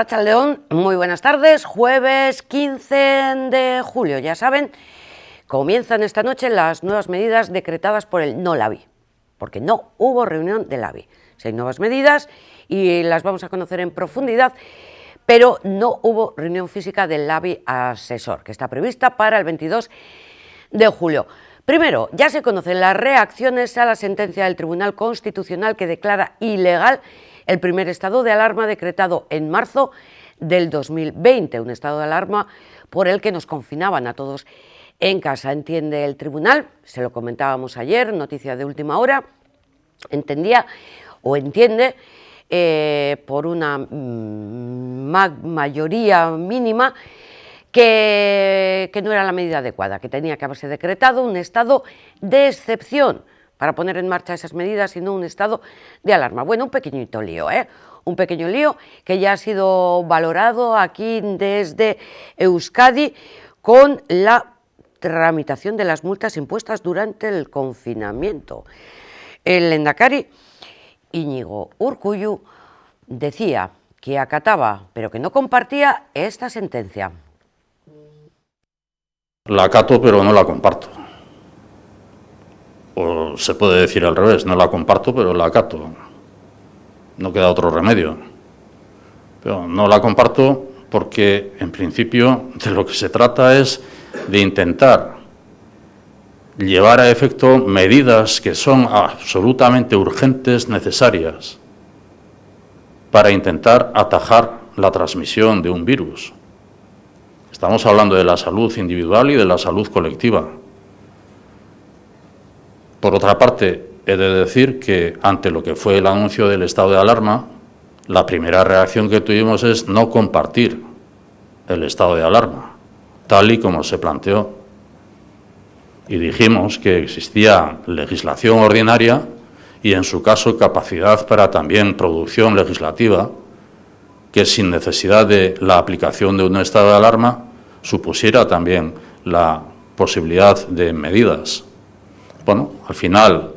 Arratsaldeon, muy buenas tardes, jueves 15 de julio, ya saben, comienzan esta noche las nuevas medidas decretadas por el no LABI, porque no hubo reunión del LABI. Si hay nuevas medidas y las vamos a conocer en profundidad, pero no hubo reunión física del LABI asesor, que está prevista para el 22 de julio. Primero, ya se conocen las reacciones a la sentencia del Tribunal Constitucional que declara ilegal el primer estado de alarma decretado en marzo del 2020, un estado de alarma por el que nos confinaban a todos en casa. Entiende el tribunal, se lo comentábamos ayer, noticia de última hora, entendía o entiende por una mayoría mínima que no era la medida adecuada, que tenía que haberse decretado un estado de excepción para poner en marcha esas medidas y no un estado de alarma. Bueno, un pequeñito lío, un pequeño lío que ya ha sido valorado aquí desde Euskadi con la tramitación de las multas impuestas durante el confinamiento. El lehendakari Iñigo Urkullu decía que acataba, pero que no compartía esta sentencia. La acato, pero no la comparto. O se puede decir al revés, no la comparto, pero la acato. No queda otro remedio. Pero no la comparto porque, en principio, de lo que se trata es de intentar llevar a efecto medidas que son absolutamente urgentes, necesarias, para intentar atajar la transmisión de un virus. Estamos hablando de la salud individual y de la salud colectiva. Por otra parte, he de decir que ante lo que fue el anuncio del estado de alarma, la primera reacción que tuvimos es no compartir el estado de alarma, tal y como se planteó. Y dijimos que existía legislación ordinaria y, en su caso, capacidad para también producción legislativa, que sin necesidad de la aplicación de un estado de alarma supusiera también la posibilidad de medidas. Bueno, al final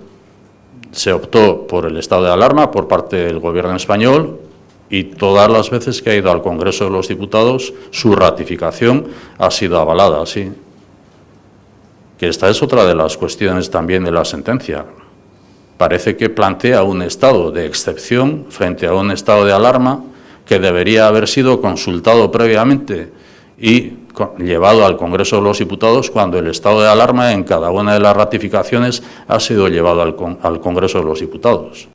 se optó por el estado de alarma por parte del Gobierno español y todas las veces que ha ido al Congreso de los Diputados su ratificación ha sido avalada, sí. Que esta es otra de las cuestiones también de la sentencia. Parece que plantea un estado de excepción frente a un estado de alarma que debería haber sido consultado previamente y llevado al Congreso de los Diputados cuando el estado de alarma en cada una de las ratificaciones ha sido llevado al Congreso de los Diputados.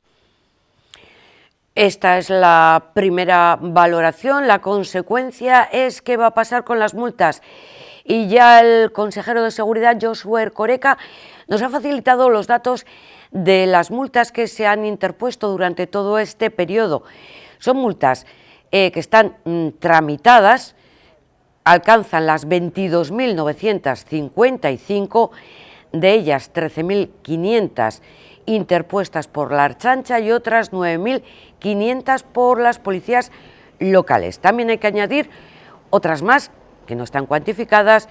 Esta es la primera valoración. La consecuencia es qué va a pasar con las multas. Y ya el consejero de Seguridad, Josu Erkoreka, nos ha facilitado los datos de las multas que se han interpuesto durante todo este periodo. Son multas que están tramitadas, alcanzan las 22.955, de ellas 13.500 interpuestas por la Ertzaintza y otras 9.500 por las policías locales. También hay que añadir otras más que no están cuantificadas,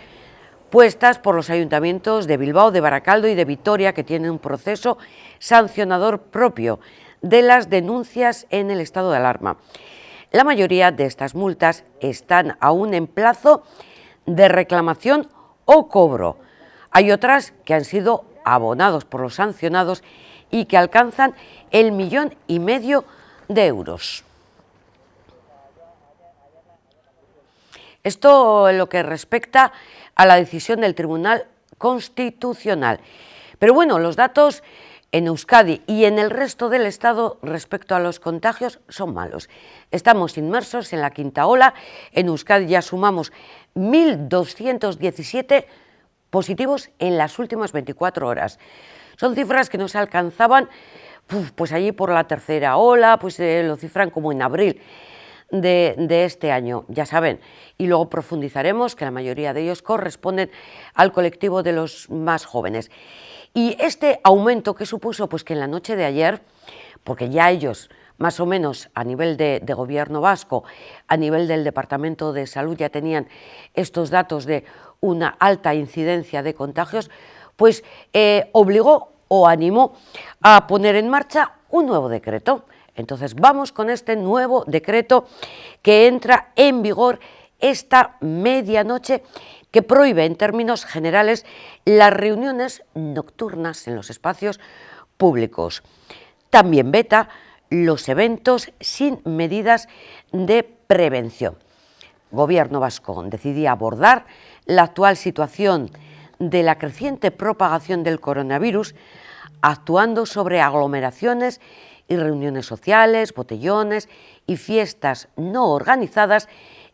puestas por los ayuntamientos de Bilbao, de Baracaldo y de Vitoria, que tienen un proceso sancionador propio de las denuncias en el estado de alarma. La mayoría de estas multas están aún en plazo de reclamación o cobro. Hay otras que han sido abonados por los sancionados y que alcanzan el 1,5 millones de euros. Esto en lo que respecta a la decisión del Tribunal Constitucional. Pero bueno, los datos en Euskadi y en el resto del Estado respecto a los contagios son malos. Estamos inmersos en la quinta ola. En Euskadi ya sumamos 1.217 positivos en las últimas 24 horas. Son cifras que no se alcanzaban pues allí por la tercera ola, pues lo cifran como en abril de este año, ya saben, y luego profundizaremos que la mayoría de ellos corresponden al colectivo de los más jóvenes. Y este aumento que supuso, pues que en la noche de ayer, porque ya ellos más o menos a nivel de gobierno vasco, a nivel del Departamento de Salud ya tenían estos datos de una alta incidencia de contagios, pues obligó o animó a poner en marcha un nuevo decreto, Entonces vamos con este nuevo decreto que entra en vigor esta medianoche, que prohíbe en términos generales las reuniones nocturnas en los espacios públicos. También veta los eventos sin medidas de prevención. Gobierno vasco decidía abordar la actual situación de la creciente propagación del coronavirus, actuando sobre aglomeraciones y reuniones sociales, botellones y fiestas no organizadas,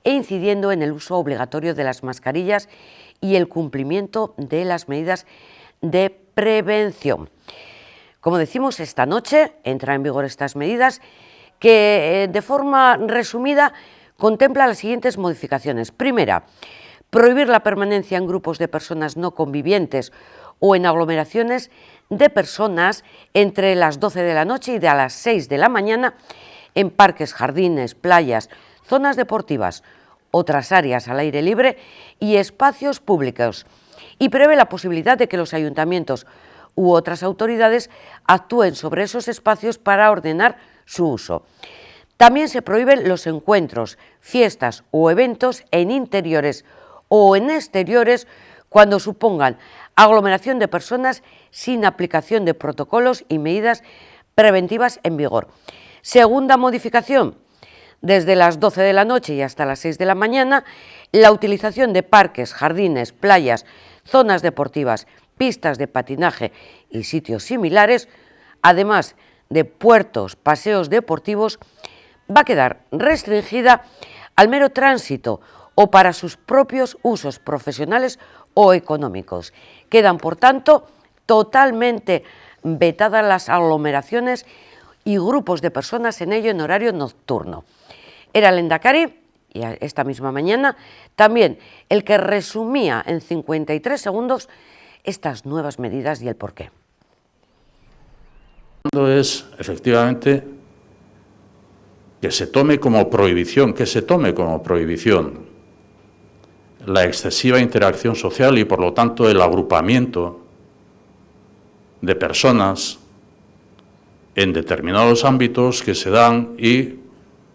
e incidiendo en el uso obligatorio de las mascarillas y el cumplimiento de las medidas de prevención. Como decimos, esta noche entran en vigor estas medidas que, de forma resumida, contempla las siguientes modificaciones. Primera, prohibir la permanencia en grupos de personas no convivientes o en aglomeraciones de personas entre las 12 de la noche y de a las 6 de la mañana en parques, jardines, playas, zonas deportivas, otras áreas al aire libre y espacios públicos, y prevé la posibilidad de que los ayuntamientos u otras autoridades actúen sobre esos espacios para ordenar su uso. También se prohíben los encuentros, fiestas o eventos en interiores o en exteriores cuando supongan aglomeración de personas sin aplicación de protocolos y medidas preventivas en vigor. Segunda modificación: desde las 12 de la noche y hasta las 6 de la mañana, la utilización de parques, jardines, playas, zonas deportivas, pistas de patinaje y sitios similares, además de puertos, paseos deportivos, va a quedar restringida al mero tránsito o para sus propios usos profesionales o económicos. Quedan, por tanto, totalmente vetadas las aglomeraciones y grupos de personas en ello en horario nocturno. Era el Lehendakari, y esta misma mañana, también el que resumía en 53 segundos estas nuevas medidas y el porqué. Es, efectivamente, que se tome como prohibición, la excesiva interacción social y, por lo tanto, el agrupamiento de personas en determinados ámbitos que se dan, y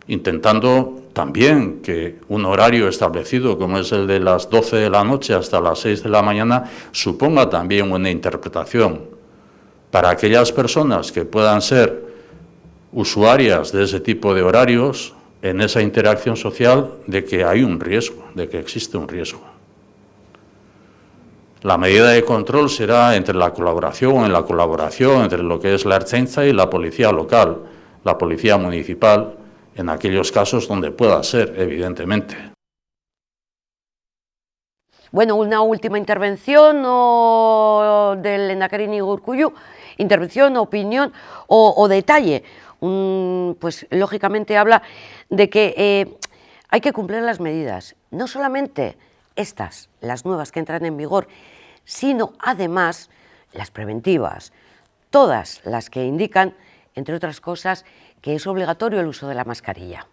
intentando también que un horario establecido como es el de las 12 de la noche hasta las 6 de la mañana suponga también una interpretación para aquellas personas que puedan ser usuarias de ese tipo de horarios en esa interacción social, de que hay un riesgo, de que existe un riesgo. La medida de control será entre la colaboración entre lo que es la Ertzaintza y la policía local, la policía municipal, en aquellos casos donde pueda ser, evidentemente. Bueno, una última intervención del Lehendakari Iñigo Urkullu, intervención, opinión o detalle. Pues lógicamente habla de que hay que cumplir las medidas, no solamente estas, las nuevas que entran en vigor, sino además las preventivas, todas las que indican, entre otras cosas, que es obligatorio el uso de la mascarilla.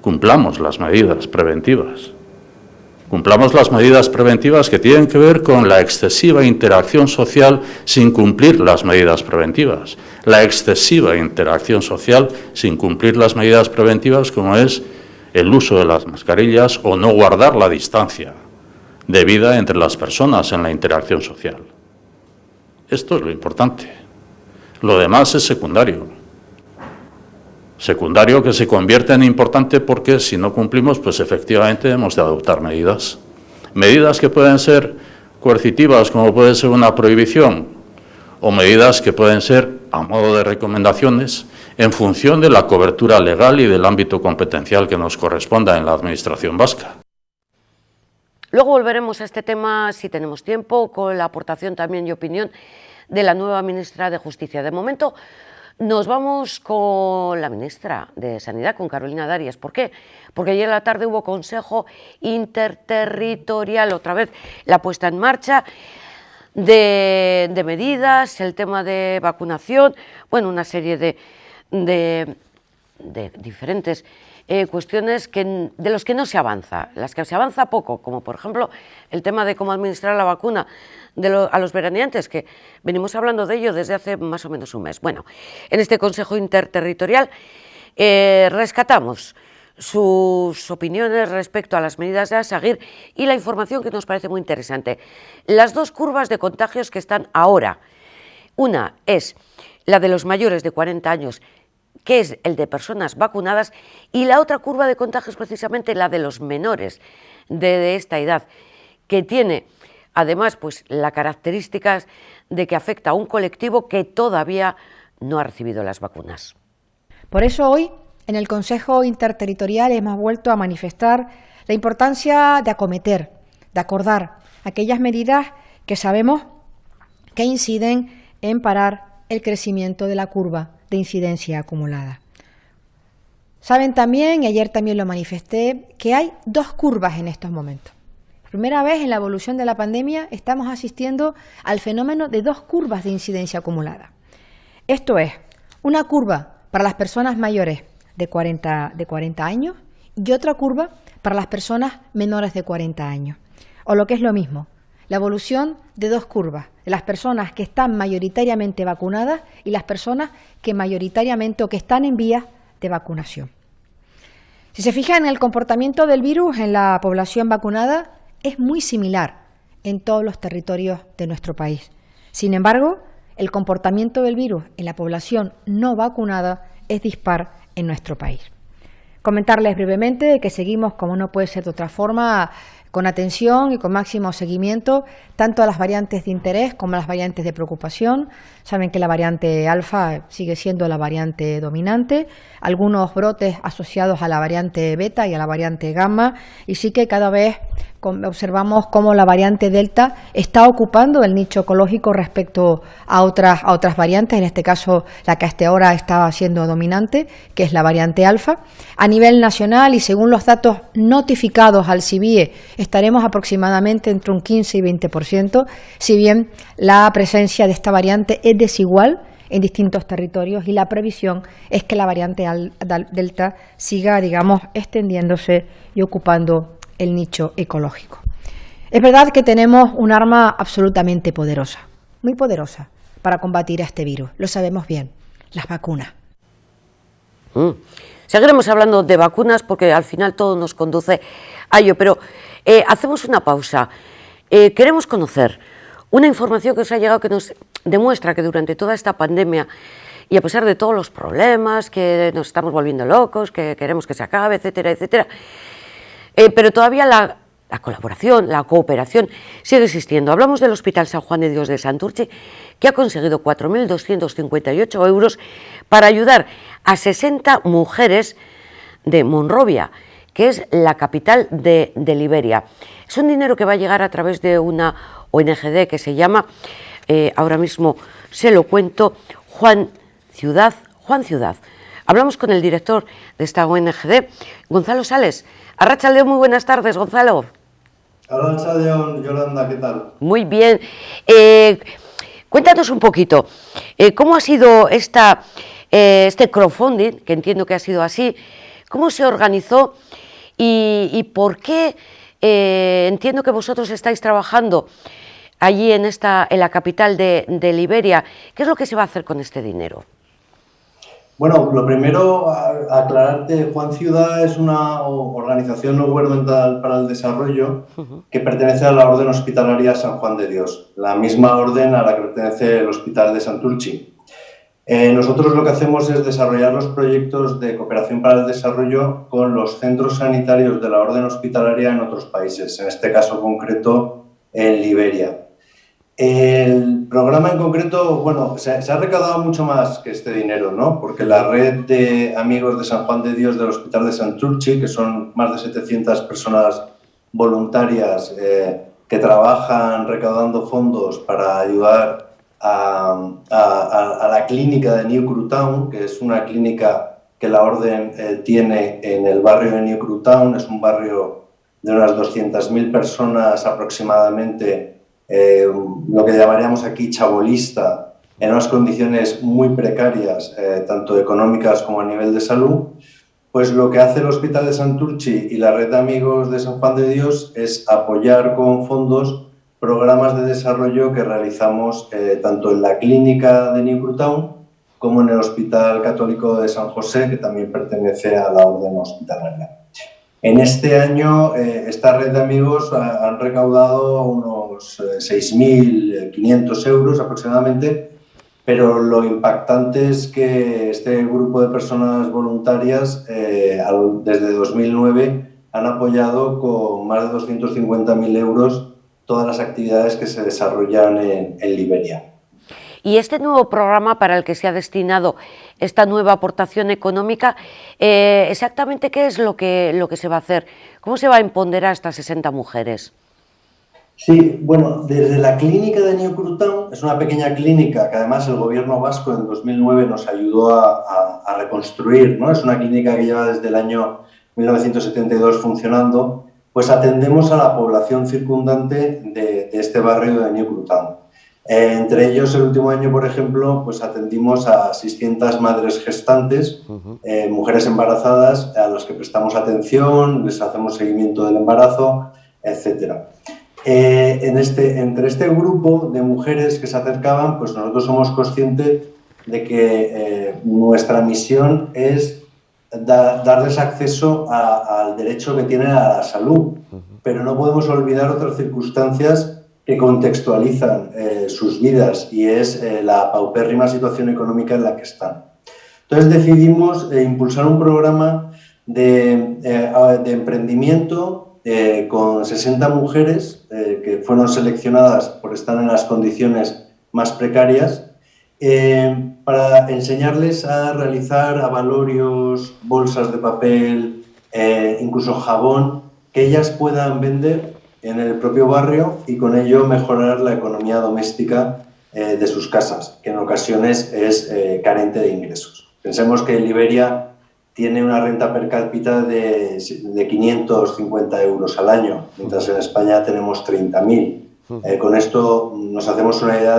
Cumplamos las medidas preventivas. Cumplamos las medidas preventivas que tienen que ver con la excesiva interacción social sin cumplir las medidas preventivas. La excesiva interacción social sin cumplir las medidas preventivas, como es el uso de las mascarillas o no guardar la distancia debida entre las personas en la interacción social. Esto es lo importante. Lo demás es secundario. Secundario que se convierte en importante porque si no cumplimos, pues efectivamente hemos de adoptar medidas. Medidas que pueden ser coercitivas, como puede ser una prohibición, o medidas que pueden ser a modo de recomendaciones en función de la cobertura legal y del ámbito competencial que nos corresponda en la Administración vasca. Luego volveremos a este tema, si tenemos tiempo, con la aportación también y opinión de la nueva ministra de Justicia. De momento nos vamos con la ministra de Sanidad, con Carolina Darias. ¿Por qué? Porque ayer a la tarde hubo Consejo Interterritorial, otra vez la puesta en marcha de medidas, el tema de vacunación, bueno, una serie de de diferentes cuestiones de los que no se avanza, las que se avanza poco, como por ejemplo el tema de cómo administrar la vacuna a los veraneantes, que venimos hablando de ello desde hace más o menos un mes. Bueno, en este Consejo Interterritorial rescatamos sus opiniones respecto a las medidas a seguir y la información que nos parece muy interesante. Las dos curvas de contagios que están ahora. Una es la de los mayores de 40 años, que es el de personas vacunadas, y la otra curva de contagios precisamente la de los menores de esta edad, que tiene además pues las características de que afecta a un colectivo que todavía no ha recibido las vacunas. Por eso hoy en el Consejo Interterritorial hemos vuelto a manifestar la importancia de acometer, de acordar aquellas medidas que sabemos que inciden en parar el crecimiento de la curva de incidencia acumulada. Saben también, y ayer también lo manifesté, que hay dos curvas en estos momentos. Por primera vez en la evolución de la pandemia estamos asistiendo al fenómeno de dos curvas de incidencia acumulada. Esto es, una curva para las personas mayores de 40 años y otra curva para las personas menores de 40 años. O lo que es lo mismo, la evolución de dos curvas, de las personas que están mayoritariamente vacunadas y las personas que mayoritariamente o que están en vías de vacunación. Si se fijan en el comportamiento del virus en la población vacunada, es muy similar en todos los territorios de nuestro país. Sin embargo, el comportamiento del virus en la población no vacunada es dispar en nuestro país. Comentarles brevemente que seguimos, como no puede ser de otra forma, con atención y con máximo seguimiento tanto a las variantes de interés como a las variantes de preocupación. Saben que la variante alfa sigue siendo la variante dominante, algunos brotes asociados a la variante beta y a la variante gamma, y sí que cada vez observamos cómo la variante delta está ocupando el nicho ecológico respecto a otras variantes, en este caso la que hasta ahora estaba siendo dominante, que es la variante alfa. A nivel nacional y según los datos notificados al CIVIE, estaremos aproximadamente entre un 15 y 20%, si bien la presencia de esta variante es desigual en distintos territorios y la previsión es que la variante delta siga, digamos, extendiéndose y ocupando el nicho ecológico. Es verdad que tenemos un arma absolutamente poderosa, muy poderosa, para combatir a este virus, lo sabemos bien, las vacunas. Seguiremos hablando de vacunas porque al final todo nos conduce a ello, pero hacemos una pausa. Queremos conocer una información que os ha llegado que nos demuestra que durante toda esta pandemia y a pesar de todos los problemas, que nos estamos volviendo locos, que queremos que se acabe, etcétera, etcétera, pero todavía la colaboración, la cooperación sigue existiendo. Hablamos del Hospital San Juan de Dios de Santurce, que ha conseguido 4.258 euros para ayudar a 60 mujeres de Monrovia, que es la capital de Liberia. Es un dinero que va a llegar a través de una ONG que se llama, ahora mismo se lo cuento, Juan Ciudad. Hablamos con el director de esta ONG, Gonzalo Sales. Arratsaldeon, muy buenas tardes, Gonzalo. Arratsaldeon, Yolanda, ¿qué tal? Muy bien. Cuéntanos un poquito, ¿cómo ha sido este crowdfunding, que entiendo que ha sido así, cómo se organizó y por qué entiendo que vosotros estáis trabajando allí en la capital de Liberia? ¿Qué es lo que se va a hacer con este dinero? Bueno, lo primero, aclararte, Juan Ciudad es una organización no gubernamental para el desarrollo que pertenece a la Orden Hospitalaria San Juan de Dios, la misma orden a la que pertenece el Hospital de Santurce. Nosotros lo que hacemos es desarrollar los proyectos de cooperación para el desarrollo con los centros sanitarios de la Orden Hospitalaria en otros países, en este caso concreto en Liberia. El programa en concreto, bueno, se ha recaudado mucho más que este dinero, ¿no? Porque la red de amigos de San Juan de Dios del Hospital de Santurce, que son más de 700 personas voluntarias que trabajan recaudando fondos para ayudar a la clínica de New Crew Town, que es una clínica que la Orden tiene en el barrio de New Crew Town. Es un barrio de unas 200.000 personas aproximadamente, lo que llamaríamos aquí chabolista, en unas condiciones muy precarias, tanto económicas como a nivel de salud, pues lo que hace el Hospital de Santurtzi y la Red de Amigos de San Juan de Dios es apoyar con fondos programas de desarrollo que realizamos tanto en la clínica de New Town como en el Hospital Católico de San José, que también pertenece a la Orden Hospitalaria. En este año, esta red de amigos han recaudado unos 6.500 euros aproximadamente, pero lo impactante es que este grupo de personas voluntarias, desde 2009, han apoyado con más de 250.000 euros todas las actividades que se desarrollan en Liberia. Y este nuevo programa para el que se ha destinado esta nueva aportación económica, ¿exactamente qué es lo que se va a hacer? ¿Cómo se va a empoderar a estas 60 mujeres? Sí, bueno, desde la clínica de New Town, es una pequeña clínica que además el gobierno vasco en 2009 nos ayudó a reconstruir, ¿no? Es una clínica que lleva desde el año 1972 funcionando, pues atendemos a la población circundante de este barrio de New Town. Entre ellos, el último año, por ejemplo, pues atendimos a 600 madres gestantes, mujeres embarazadas, a las que prestamos atención, les hacemos seguimiento del embarazo, etcétera. Entre este grupo de mujeres que se acercaban, pues nosotros somos conscientes de que nuestra misión es darles acceso al derecho que tienen a la salud, pero no podemos olvidar otras circunstancias que contextualizan sus vidas y es la paupérrima situación económica en la que están. Entonces decidimos impulsar un programa de emprendimiento con 60 mujeres que fueron seleccionadas por estar en las condiciones más precarias para enseñarles a realizar abalorios, bolsas de papel, incluso jabón, que ellas puedan vender en el propio barrio y con ello mejorar la economía doméstica de sus casas, que en ocasiones es carente de ingresos. Pensemos que Liberia tiene una renta per cápita de 550 euros al año, mientras en España tenemos 30.000. Con esto nos hacemos una idea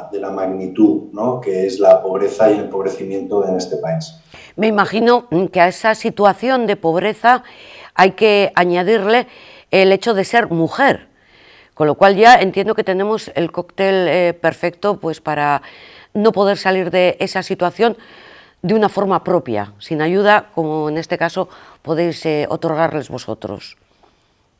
de la magnitud, ¿no?, que es la pobreza y el empobrecimiento en este país. Me imagino que a esa situación de pobreza hay que añadirle el hecho de ser mujer, con lo cual ya entiendo que tenemos el cóctel perfecto pues para no poder salir de esa situación de una forma propia, sin ayuda, como en este caso podéis otorgarles vosotros.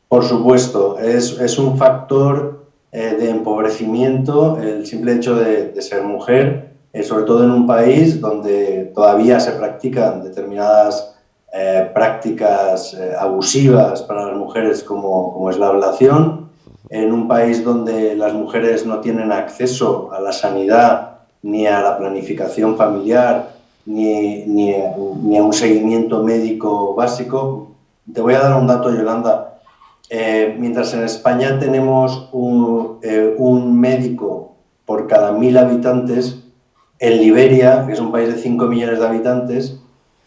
Por supuesto, es un factor de empobrecimiento el simple hecho de ser mujer, sobre todo en un país donde todavía se practican determinadas prácticas abusivas para las mujeres como es la ablación, en un país donde las mujeres no tienen acceso a la sanidad ni a la planificación familiar ni a un seguimiento médico básico. Te voy a dar un dato, Yolanda. Mientras en España tenemos un médico por cada 1.000 habitantes, en Liberia, que es un país de 5 millones de habitantes,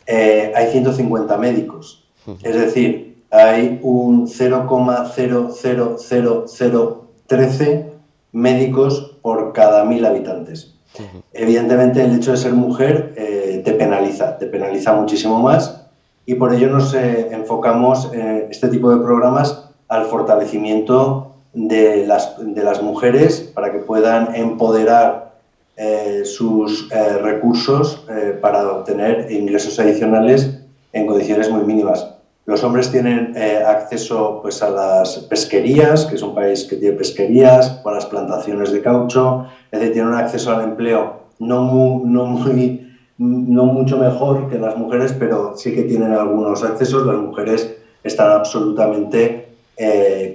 hay 150 médicos. Es decir, hay un 0,00013 médicos por cada 1.000 habitantes. Evidentemente, el hecho de ser mujer te penaliza muchísimo más y por ello nos enfocamos en este tipo de programas al fortalecimiento de las mujeres para que puedan empoderar sus recursos para obtener ingresos adicionales en condiciones muy mínimas. Los hombres tienen acceso pues, a las pesquerías, que es un país que tiene pesquerías, o a las plantaciones de caucho, es decir, tienen un acceso al empleo no mucho mejor que las mujeres, pero sí que tienen algunos accesos. Las mujeres están absolutamente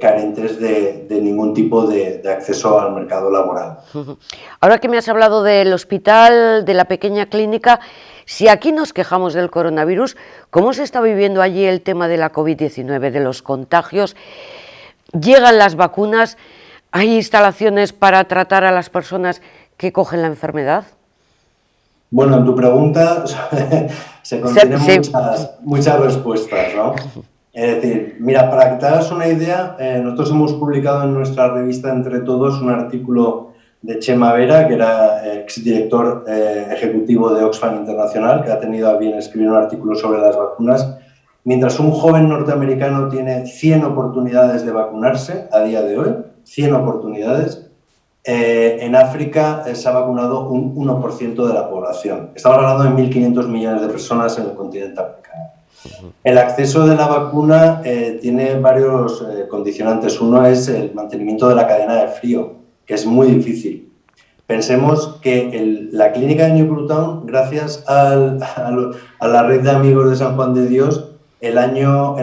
carentes de ningún tipo de acceso al mercado laboral. Ahora que me has hablado del hospital, de la pequeña clínica, si aquí nos quejamos del coronavirus, ¿cómo se está viviendo allí el tema de la COVID-19, de los contagios? ¿Llegan las vacunas? ¿Hay instalaciones para tratar a las personas que cogen la enfermedad? Bueno, en tu pregunta se contienen muchas respuestas, ¿no? Es decir, mira, para que te hagas una idea, nosotros hemos publicado en nuestra revista Entre Todos un artículo de Chema Vera, que era exdirector ejecutivo de Oxfam Internacional, que ha tenido a bien escribir un artículo sobre las vacunas. Mientras un joven norteamericano tiene 100 oportunidades de vacunarse a día de hoy, 100 oportunidades, en África se ha vacunado un 1% de la población. Estamos hablando de 1.500 millones de personas en el continente africano. El acceso de la vacuna tiene varios condicionantes. Uno es el mantenimiento de la cadena de frío, que es muy difícil. Pensemos que la clínica de Newtown, gracias a la red de amigos de San Juan de Dios, en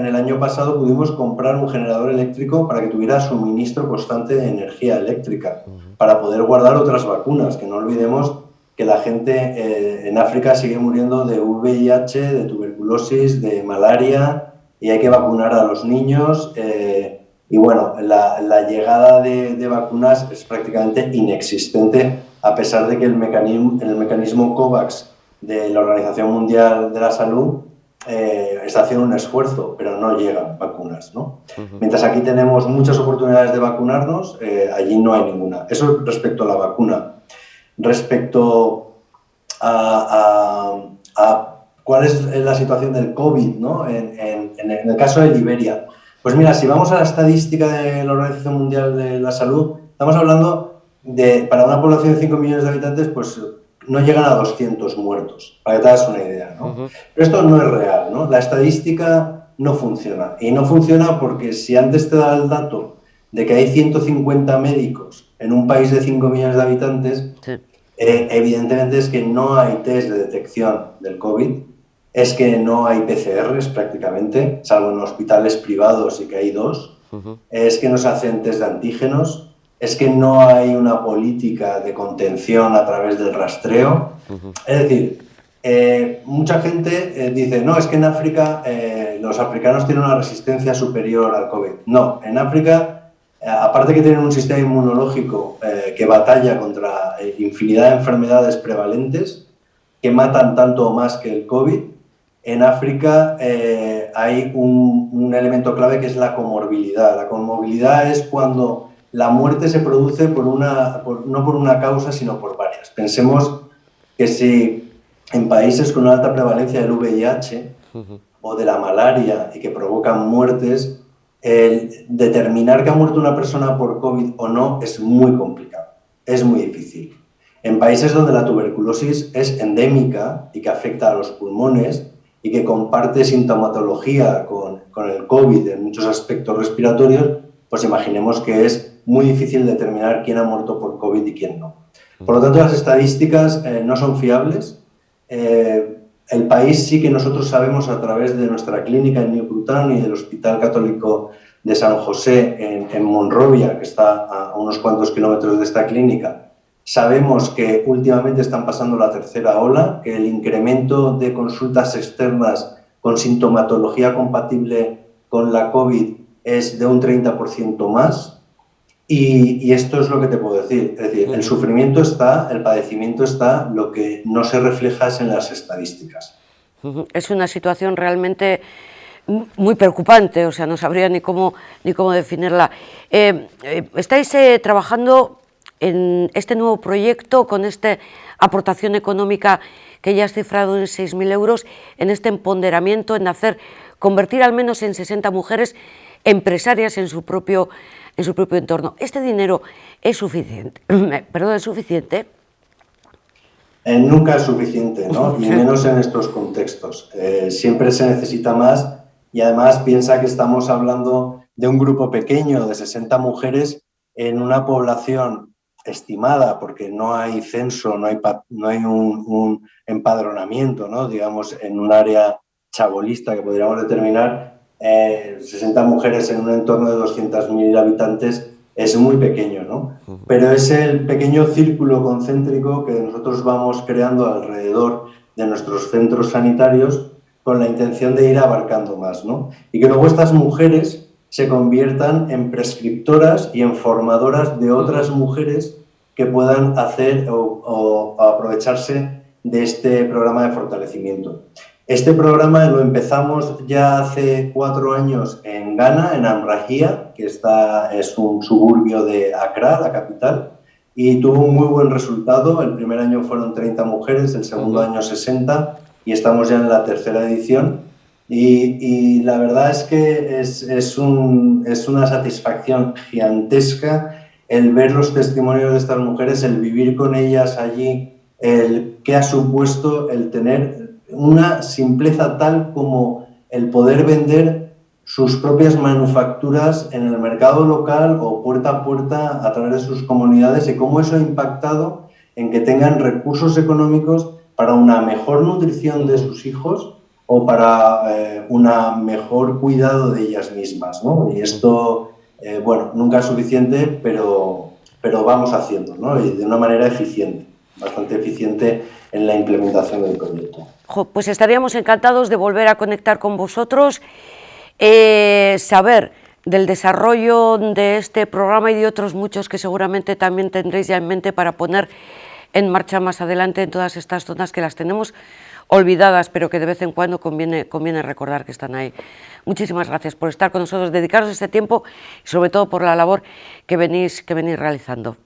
el año pasado pudimos comprar un generador eléctrico para que tuviera suministro constante de energía eléctrica, para poder guardar otras vacunas, que no olvidemos que la gente en África sigue muriendo de VIH, de tuberculosis, de malaria, y hay que vacunar a los niños. Y bueno, la llegada de vacunas es prácticamente inexistente, a pesar de que el mecanismo COVAX de la Organización Mundial de la Salud está haciendo un esfuerzo, pero no llegan vacunas, ¿no? Mientras aquí tenemos muchas oportunidades de vacunarnos, allí no hay ninguna. Eso respecto a la vacuna. Respecto a cuál es la situación del COVID, ¿no? En el caso de Liberia. Pues mira, si vamos a la estadística de la Organización Mundial de la Salud, estamos hablando de, para una población de 5 millones de habitantes, pues no llegan a 200 muertos, para que te hagas una idea, ¿no? Pero esto no es real, ¿no? La estadística no funciona. Y no funciona porque si antes te da el dato de que hay 150 médicos en un país de 5 millones de habitantes, sí. Evidentemente es que no hay test de detección del COVID, es que no hay PCRs prácticamente, salvo en hospitales privados y que hay 2, es que no se hacen test de antígenos, es que no hay una política de contención a través del rastreo. Es decir, mucha gente dice, no, es que en África los africanos tienen una resistencia superior al COVID. No, en África, aparte que tienen un sistema inmunológico que batalla contra infinidad de enfermedades prevalentes que matan tanto o más que el COVID, en África hay un elemento clave que es la comorbilidad. La comorbilidad es cuando la muerte se produce no por una causa, sino por varias. Pensemos que si en países con una alta prevalencia del VIH o de la malaria y que provocan muertes, el determinar que ha muerto una persona por COVID o no es muy complicado, es muy difícil. En países donde la tuberculosis es endémica y que afecta a los pulmones y que comparte sintomatología con el COVID en muchos aspectos respiratorios, pues imaginemos que es muy difícil determinar quién ha muerto por COVID y quién no. Por lo tanto, las estadísticas no son fiables. El país sí que nosotros sabemos a través de nuestra clínica en Newtown y del Hospital Católico de San José en Monrovia, que está a unos cuantos kilómetros de esta clínica, sabemos que últimamente están pasando la tercera ola, que el incremento de consultas externas con sintomatología compatible con la COVID es de un 30% más. Y esto es lo que te puedo decir. Es decir, el sufrimiento está, el padecimiento está, lo que no se refleja es en las estadísticas. Es una situación realmente muy preocupante, o sea, no sabría ni cómo definirla. Estáis trabajando en este nuevo proyecto, con esta aportación económica que ya has cifrado en 6.000 euros, en este empoderamiento, en convertir al menos en 60 mujeres empresarias en su propio entorno. ¿Este dinero es suficiente? ¿Perdón, es suficiente? Nunca es suficiente, ¿no? Y menos en estos contextos. Siempre se necesita más y además piensa que estamos hablando de un grupo pequeño de 60 mujeres en una población estimada, porque no hay censo, no hay un empadronamiento, ¿no? Digamos, en un área chabolista que podríamos determinar, 60 mujeres en un entorno de 200.000 habitantes es muy pequeño, ¿no? Pero es el pequeño círculo concéntrico que nosotros vamos creando alrededor de nuestros centros sanitarios con la intención de ir abarcando más, ¿no? Y que luego estas mujeres se conviertan en prescriptoras y en formadoras de otras mujeres que puedan hacer o aprovecharse de este programa de fortalecimiento. Este programa lo empezamos ya hace 4 años en Ghana, en Amrahía, que es un suburbio de Accra, la capital, y tuvo un muy buen resultado. El primer año fueron 30 mujeres, el segundo año 60 y estamos ya en la tercera edición. Y la verdad es que es una satisfacción gigantesca el ver los testimonios de estas mujeres, el vivir con ellas allí, el que ha supuesto el tener una simpleza tal como el poder vender sus propias manufacturas en el mercado local o puerta a puerta a través de sus comunidades, y cómo eso ha impactado en que tengan recursos económicos para una mejor nutrición de sus hijos o para un mejor cuidado de ellas mismas, ¿no? Y esto, bueno, nunca es suficiente, pero vamos haciendo, ¿no? Y de una manera eficiente, bastante eficiente en la implementación del proyecto. Pues estaríamos encantados de volver a conectar con vosotros, saber del desarrollo de este programa y de otros muchos que seguramente también tendréis ya en mente para poner en marcha más adelante en todas estas zonas que las tenemos olvidadas, pero que de vez en cuando conviene recordar que están ahí. Muchísimas gracias por estar con nosotros, dedicaros este tiempo y sobre todo por la labor que venís realizando.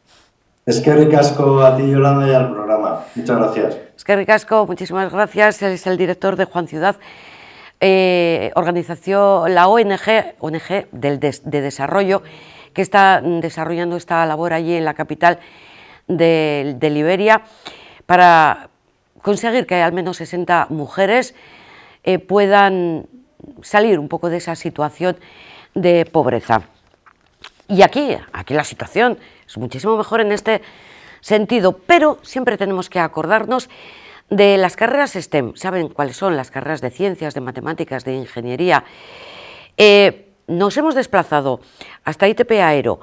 Eskerrik asko a ti, Yolanda, y al programa. Muchas gracias. Eskerrik asko, muchísimas gracias. Él es el director de Juan Ciudad, organización, la ONG de desarrollo, que está desarrollando esta labor allí en la capital de Liberia para conseguir que al menos 60 mujeres puedan salir un poco de esa situación de pobreza. Y aquí la situación es muchísimo mejor en este sentido, pero siempre tenemos que acordarnos de las carreras STEM. ¿Saben cuáles son las carreras de ciencias, de matemáticas, de ingeniería? Nos hemos desplazado hasta ITP Aero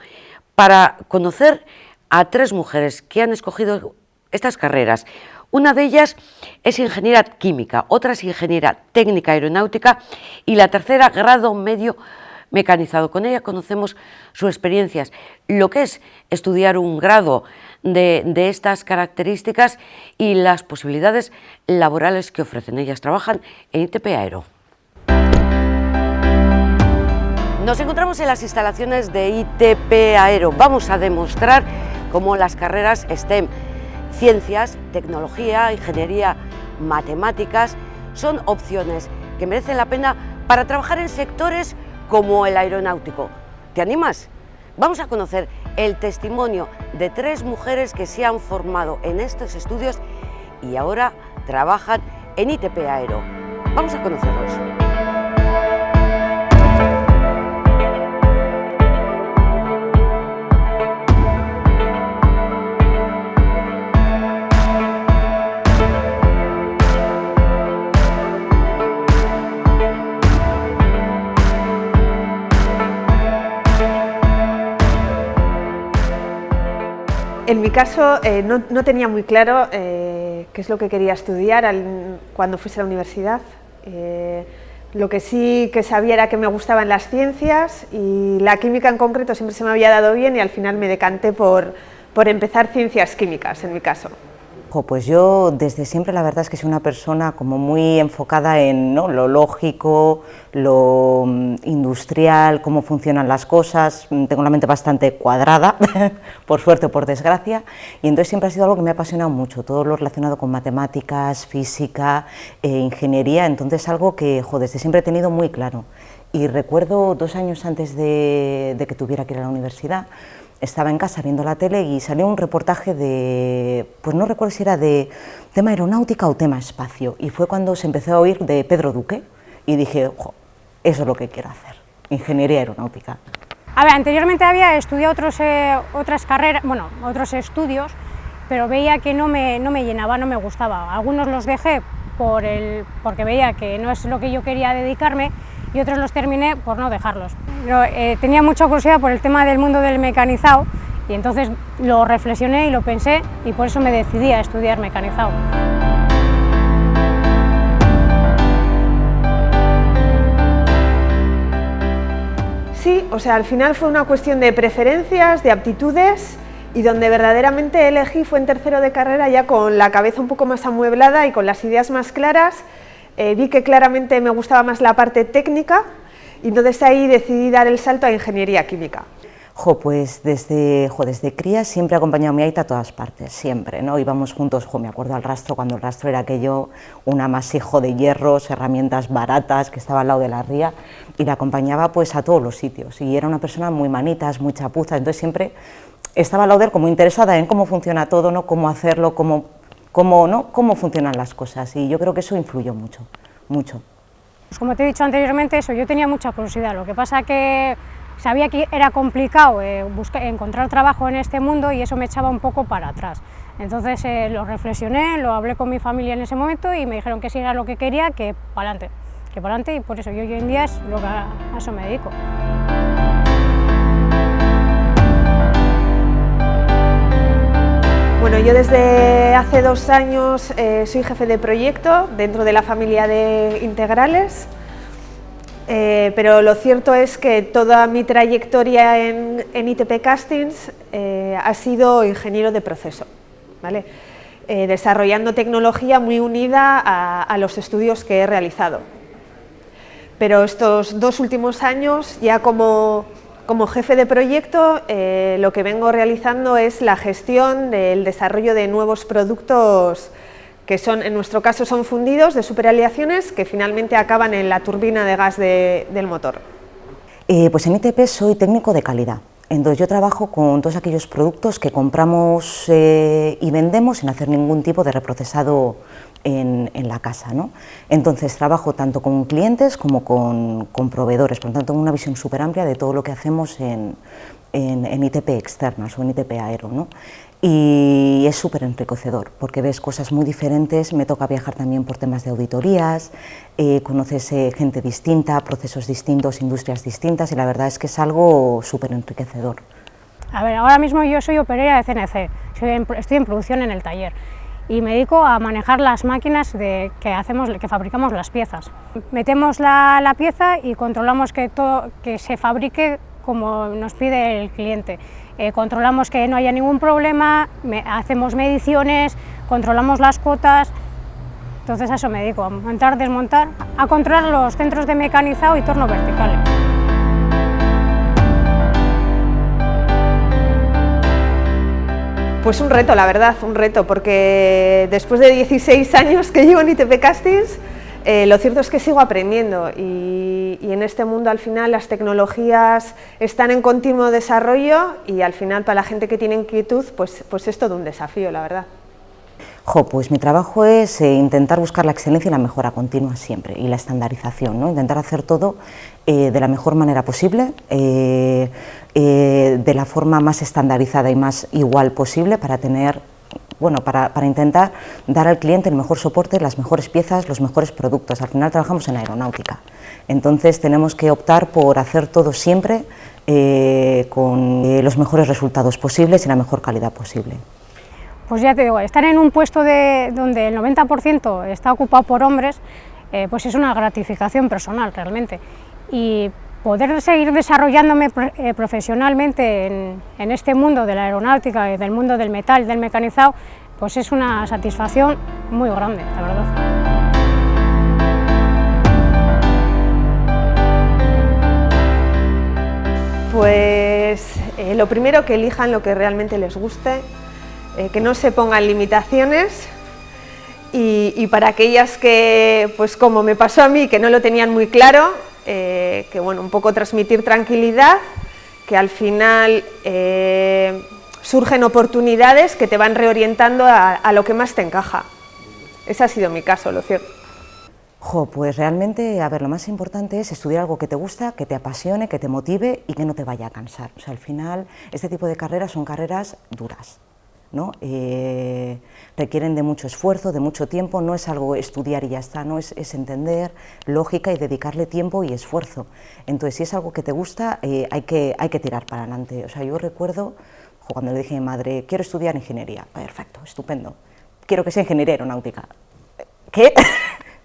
para conocer a 3 mujeres que han escogido estas carreras. Una de ellas es ingeniera química, otra es ingeniera técnica aeronáutica y la tercera grado medio mecanizado. Con ella conocemos sus experiencias, lo que es estudiar un grado de estas características y las posibilidades laborales que ofrecen. Ellas trabajan en ITP Aero. Nos encontramos en las instalaciones de ITP Aero. Vamos a demostrar cómo las carreras STEM, ciencias, tecnología, ingeniería, matemáticas, son opciones que merecen la pena para trabajar en sectores como el aeronáutico. ¿Te animas? Vamos a conocer el testimonio de 3 mujeres que se han formado en estos estudios y ahora trabajan en ITP Aero. Vamos a conocerlos. En mi caso no tenía muy claro qué es lo que quería estudiar cuando fuese a la universidad. Lo que sí que sabía era que me gustaban las ciencias y la química en concreto siempre se me había dado bien y al final me decanté por empezar ciencias químicas en mi caso. Pues yo desde siempre la verdad es que soy una persona como muy enfocada en, ¿no?, lo lógico, lo industrial, cómo funcionan las cosas. Tengo la mente bastante cuadrada, por suerte o por desgracia, y entonces siempre ha sido algo que me ha apasionado mucho, todo lo relacionado con matemáticas, física, ingeniería, entonces algo que desde siempre he tenido muy claro. Y recuerdo 2 años antes de que tuviera que ir a la universidad, estaba en casa viendo la tele y salió un reportaje de, pues no recuerdo si era de tema aeronáutica o tema espacio, y fue cuando se empezó a oír de Pedro Duque y dije, eso es lo que quiero hacer, ingeniería aeronáutica. A ver, anteriormente había estudiado otras carreras, bueno, otros estudios, pero veía que no me llenaba, no me gustaba. Algunos los dejé porque veía que no es lo que yo quería dedicarme, y otros los terminé por no dejarlos. Tenía mucha curiosidad por el tema del mundo del mecanizado y entonces lo reflexioné y lo pensé y por eso me decidí a estudiar mecanizado. Sí, o sea, al final fue una cuestión de preferencias, de aptitudes, y donde verdaderamente elegí fue en tercero de carrera, ya con la cabeza un poco más amueblada y con las ideas más claras. Vi que claramente me gustaba más la parte técnica y entonces ahí decidí dar el salto a ingeniería química. Pues desde cría siempre he acompañado a mi aita a todas partes, siempre, ¿no? Íbamos juntos, me acuerdo al rastro, cuando el rastro era aquello, un amasijo de hierros, herramientas baratas, que estaba al lado de la ría, y la acompañaba pues a todos los sitios, y era una persona muy manitas, muy chapuza, entonces siempre estaba al lado de él como interesada en cómo funciona todo, ¿no? Cómo hacerlo, cómo funcionan las cosas, y yo creo que eso influyó mucho, mucho. Pues como te he dicho anteriormente, eso, yo tenía mucha curiosidad, lo que pasa que sabía que era complicado encontrar trabajo en este mundo y eso me echaba un poco para atrás. Entonces lo reflexioné, lo hablé con mi familia en ese momento y me dijeron que si era lo que quería, que para adelante, y por eso yo hoy en día es lo que a eso me dedico. Bueno, yo desde hace 2 años soy jefe de proyecto dentro de la familia de Integrales, pero lo cierto es que toda mi trayectoria en ITP Castings ha sido ingeniero de proceso, ¿vale? Desarrollando tecnología muy unida a los estudios que he realizado. Pero estos 2 últimos años, ya como jefe de proyecto, lo que vengo realizando es la gestión del desarrollo de nuevos productos que son, en nuestro caso, son fundidos de superaleaciones que finalmente acaban en la turbina de gas del motor. Pues en ITP soy técnico de calidad. Entonces yo trabajo con todos aquellos productos que compramos y vendemos sin hacer ningún tipo de reprocesado en la casa, ¿no? Entonces trabajo tanto con clientes como con proveedores, por lo tanto tengo una visión súper amplia de todo lo que hacemos en ITP externas o en ITP Aero, ¿no? Y es súper enriquecedor porque ves cosas muy diferentes, me toca viajar también por temas de auditorías, conoces gente distinta, procesos distintos, industrias distintas y la verdad es que es algo súper enriquecedor. A ver, ahora mismo yo soy operera de CNC, estoy en producción en el taller y me dedico a manejar las máquinas que fabricamos las piezas. Metemos la pieza y controlamos que se fabrique como nos pide el cliente. Controlamos que no haya ningún problema, hacemos mediciones, controlamos las cotas, entonces a eso me dedico, a montar, desmontar, a controlar los centros de mecanizado y torno vertical. Pues un reto, la verdad, un reto, porque después de 16 años que llevo en ITP Castings, lo cierto es que sigo aprendiendo y en este mundo al final las tecnologías están en continuo desarrollo y al final para la gente que tiene inquietud pues es todo un desafío, la verdad. Pues mi trabajo es intentar buscar la excelencia y la mejora continua siempre y la estandarización, ¿no? Intentar hacer todo de la mejor manera posible, de la forma más estandarizada y más igual posible para tener, bueno, para intentar dar al cliente el mejor soporte, las mejores piezas, los mejores productos. Al final trabajamos en aeronáutica, entonces tenemos que optar por hacer todo siempre con los mejores resultados posibles y la mejor calidad posible. Pues ya te digo, estar en un puesto donde el 90% está ocupado por hombres, pues es una gratificación personal realmente. Y poder seguir desarrollándome profesionalmente en este mundo de la aeronáutica, del mundo del metal, del mecanizado, pues es una satisfacción muy grande, la verdad. Pues lo primero, que elijan lo que realmente les guste, que no se pongan limitaciones y para aquellas que, pues como me pasó a mí, que no lo tenían muy claro, que bueno, un poco transmitir tranquilidad, que al final surgen oportunidades que te van reorientando a lo que más te encaja. Ese ha sido mi caso, lo cierto. Pues realmente, a ver, lo más importante es estudiar algo que te gusta, que te apasione, que te motive y que no te vaya a cansar. O sea, al final, este tipo de carreras son carreras duras, ¿no? Requieren de mucho esfuerzo, de mucho tiempo, no es algo estudiar y ya está, ¿no? Es entender lógica y dedicarle tiempo y esfuerzo. Entonces, si es algo que te gusta, hay que tirar para adelante. O sea, yo recuerdo cuando le dije a mi madre, quiero estudiar ingeniería. Perfecto, estupendo. Quiero que sea ingeniería aeronáutica. ¿Qué?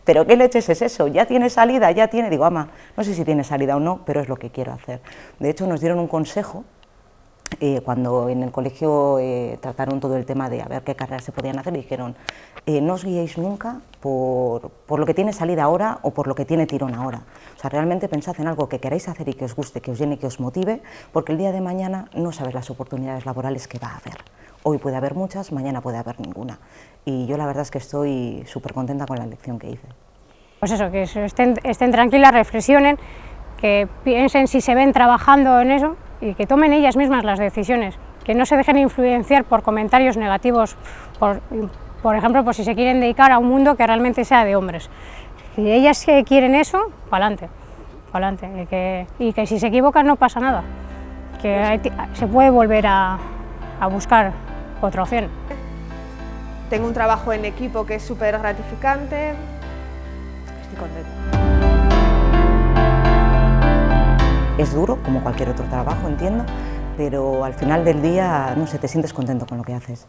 ¿Pero qué leches es eso? ¿Ya tiene salida? ¿Ya tiene? Digo, ama, no sé si tiene salida o no, pero es lo que quiero hacer. De hecho, nos dieron un consejo cuando en el colegio trataron todo el tema de a ver qué carreras se podían hacer, dijeron, no os guiéis nunca por lo que tiene salida ahora o por lo que tiene tirón ahora. O sea, realmente pensad en algo que queráis hacer y que os guste, que os llene y que os motive, porque el día de mañana no sabéis las oportunidades laborales que va a haber. Hoy puede haber muchas, mañana puede haber ninguna. Y yo la verdad es que estoy súper contenta con la elección que hice. Pues eso, que estén tranquilas, reflexionen, que piensen si se ven trabajando en eso y que tomen ellas mismas las decisiones, que no se dejen influenciar por comentarios negativos, por ejemplo, por si se quieren dedicar a un mundo que realmente sea de hombres. Si ellas quieren eso, para adelante, y que si se equivocan no pasa nada, que se puede volver a buscar otra opción. Tengo un trabajo en equipo que es súper gratificante, estoy contenta. Es duro, como cualquier otro trabajo, entiendo, pero al final del día, no sé, te sientes contento con lo que haces.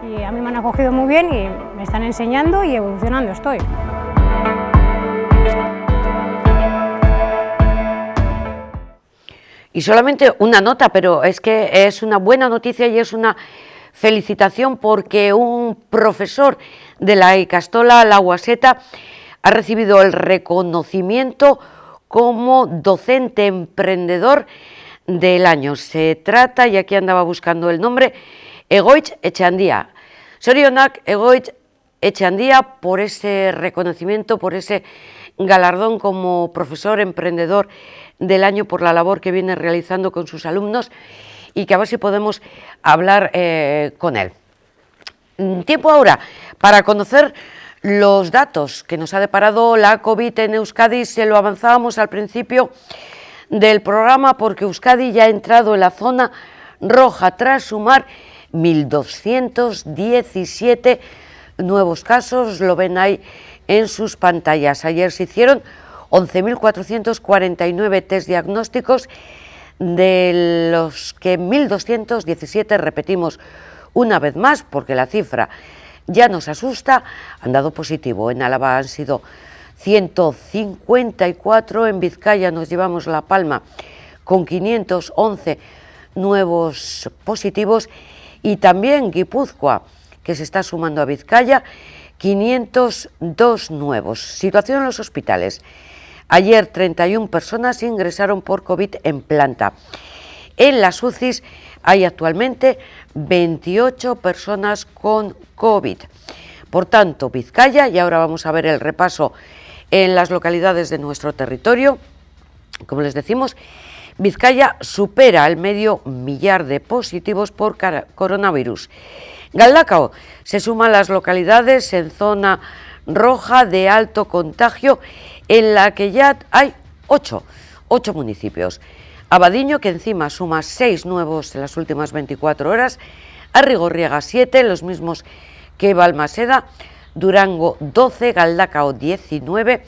Y a mí me han acogido muy bien y me están enseñando y evolucionando estoy. Y solamente una nota, pero es que es una buena noticia y es una felicitación porque un profesor de la Ikastola La Guaseta ha recibido el reconocimiento como docente emprendedor del año. Se trata, y aquí andaba buscando el nombre, Egoitz Etxeandia. Sorionak Egoitz Etxeandia por ese reconocimiento, por ese galardón como profesor emprendedor del año, por la labor que viene realizando con sus alumnos y que a ver si podemos hablar con él. Tiempo ahora para conocer los datos que nos ha deparado la COVID en Euskadi. Se lo avanzábamos al principio del programa porque Euskadi ya ha entrado en la zona roja tras sumar 1.217 nuevos casos, lo ven ahí en sus pantallas. Ayer se hicieron 11.449 test diagnósticos, de los que 1.217, repetimos una vez más porque la cifra ya nos asusta, han dado positivo. En Álava han sido 154, en Vizcaya nos llevamos la palma con 511 nuevos positivos y también Guipúzcoa, que se está sumando a Vizcaya, 502 nuevos. Situación en los hospitales. Ayer 31 personas ingresaron por COVID en planta. En las UCIs hay actualmente 28 personas con COVID. Por tanto, Vizcaya, y ahora vamos a ver el repaso en las localidades de nuestro territorio, como les decimos, Vizcaya supera el 500.000 de positivos por coronavirus. Galdakao se suma a las localidades en zona roja de alto contagio, en la que ya hay 8 municipios. Abadiño, que encima suma 6 nuevos en las últimas 24 horas, Arrigorriaga 7, los mismos que Balmaseda, Durango 12, Galdakao 19,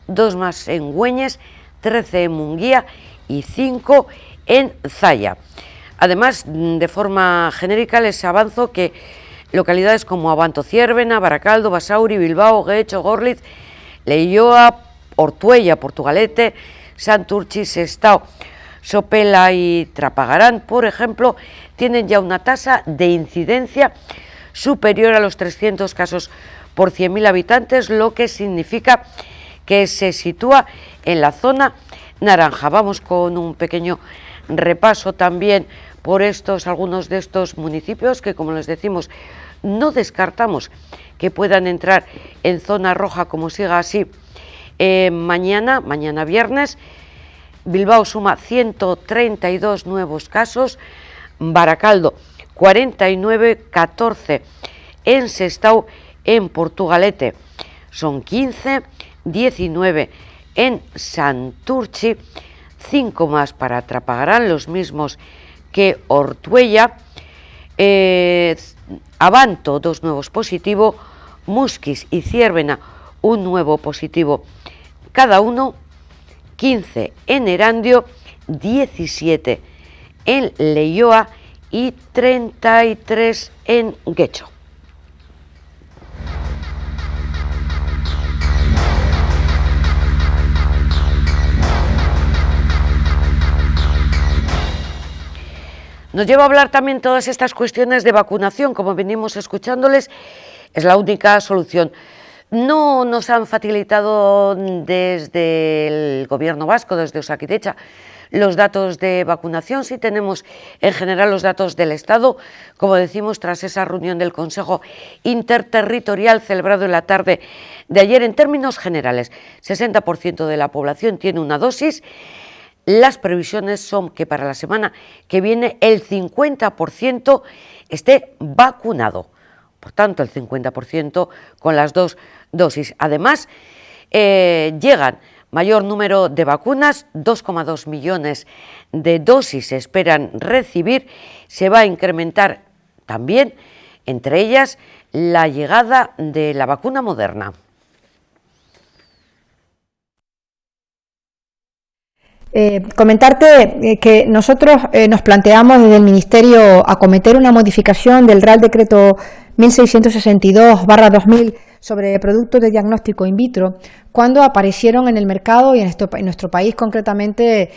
2 más en Güeñes, 13 en Munguía y 5 en Zaya. Además, de forma genérica les avanzo que localidades como Abanto Ciervena, Baracaldo, Basauri, Bilbao, Guecho, Gorliz, Leioa, Ortuella, Portugalete, Santurchi, Sestao, Sopela y Trapagarán, por ejemplo, tienen ya una tasa de incidencia superior a los 300 casos por 100.000 habitantes, lo que significa que se sitúa en la zona naranja. Vamos con un pequeño repaso también por algunos de estos municipios que, como les decimos, no descartamos que puedan entrar en zona roja, como siga así. Mañana viernes, Bilbao suma 132 nuevos casos, Baracaldo 49, 14 en Sestao, en Portugalete son 15, 19 en Santurchi, 5 más para Trapagarán, los mismos que Ortuella, Abanto 2 nuevos positivos, Musquis y Ciervena 1 nuevo positivo cada uno, 15 en Erandio, 17 en Leioa y 33 en Guecho. Nos lleva a hablar también todas estas cuestiones de vacunación, como venimos escuchándoles, es la única solución. No nos han facilitado desde el Gobierno vasco, desde Osakidetza, los datos de vacunación. Sí tenemos en general los datos del Estado, como decimos, tras esa reunión del Consejo Interterritorial celebrado en la tarde de ayer. En términos generales, 60% de la población tiene una dosis. Las previsiones son que para la semana que viene el 50% esté vacunado. Por tanto, el 50% con las 2 dosis. Además, llegan mayor número de vacunas, 2,2 millones de dosis se esperan recibir. Se va a incrementar también, entre ellas, la llegada de la vacuna Moderna. Comentarte que nosotros nos planteamos desde el Ministerio acometer una modificación del Real Decreto 1662/2000 sobre productos de diagnóstico in vitro, cuando aparecieron en el mercado y en nuestro país concretamente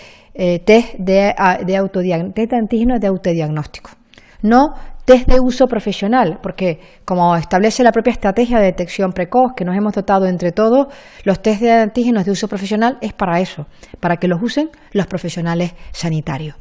test de antígenos de autodiagnóstico. No test de uso profesional, porque como establece la propia estrategia de detección precoz que nos hemos dotado entre todos, los test de antígenos de uso profesional es para eso, para que los usen los profesionales sanitarios.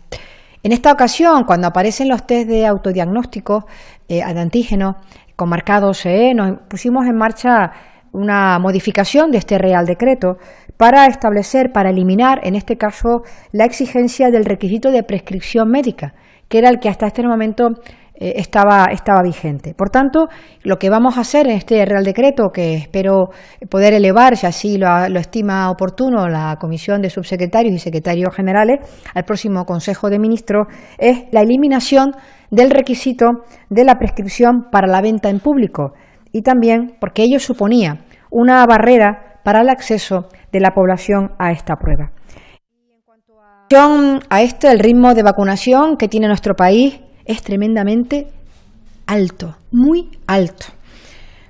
En esta ocasión, cuando aparecen los test de autodiagnóstico de antígenos con marcado CE, nos pusimos en marcha una modificación de este Real Decreto para establecer, para eliminar, en este caso, la exigencia del requisito de prescripción médica, que era el que hasta este momento estaba vigente. Por tanto, lo que vamos a hacer en este Real Decreto, que espero poder elevar, si así lo estima oportuno la Comisión de Subsecretarios y Secretarios Generales, al próximo Consejo de Ministros, es la eliminación del requisito de la prescripción para la venta en público, y también porque ello suponía una barrera para el acceso de la población a esta prueba. El ritmo de vacunación que tiene nuestro país es tremendamente alto, muy alto.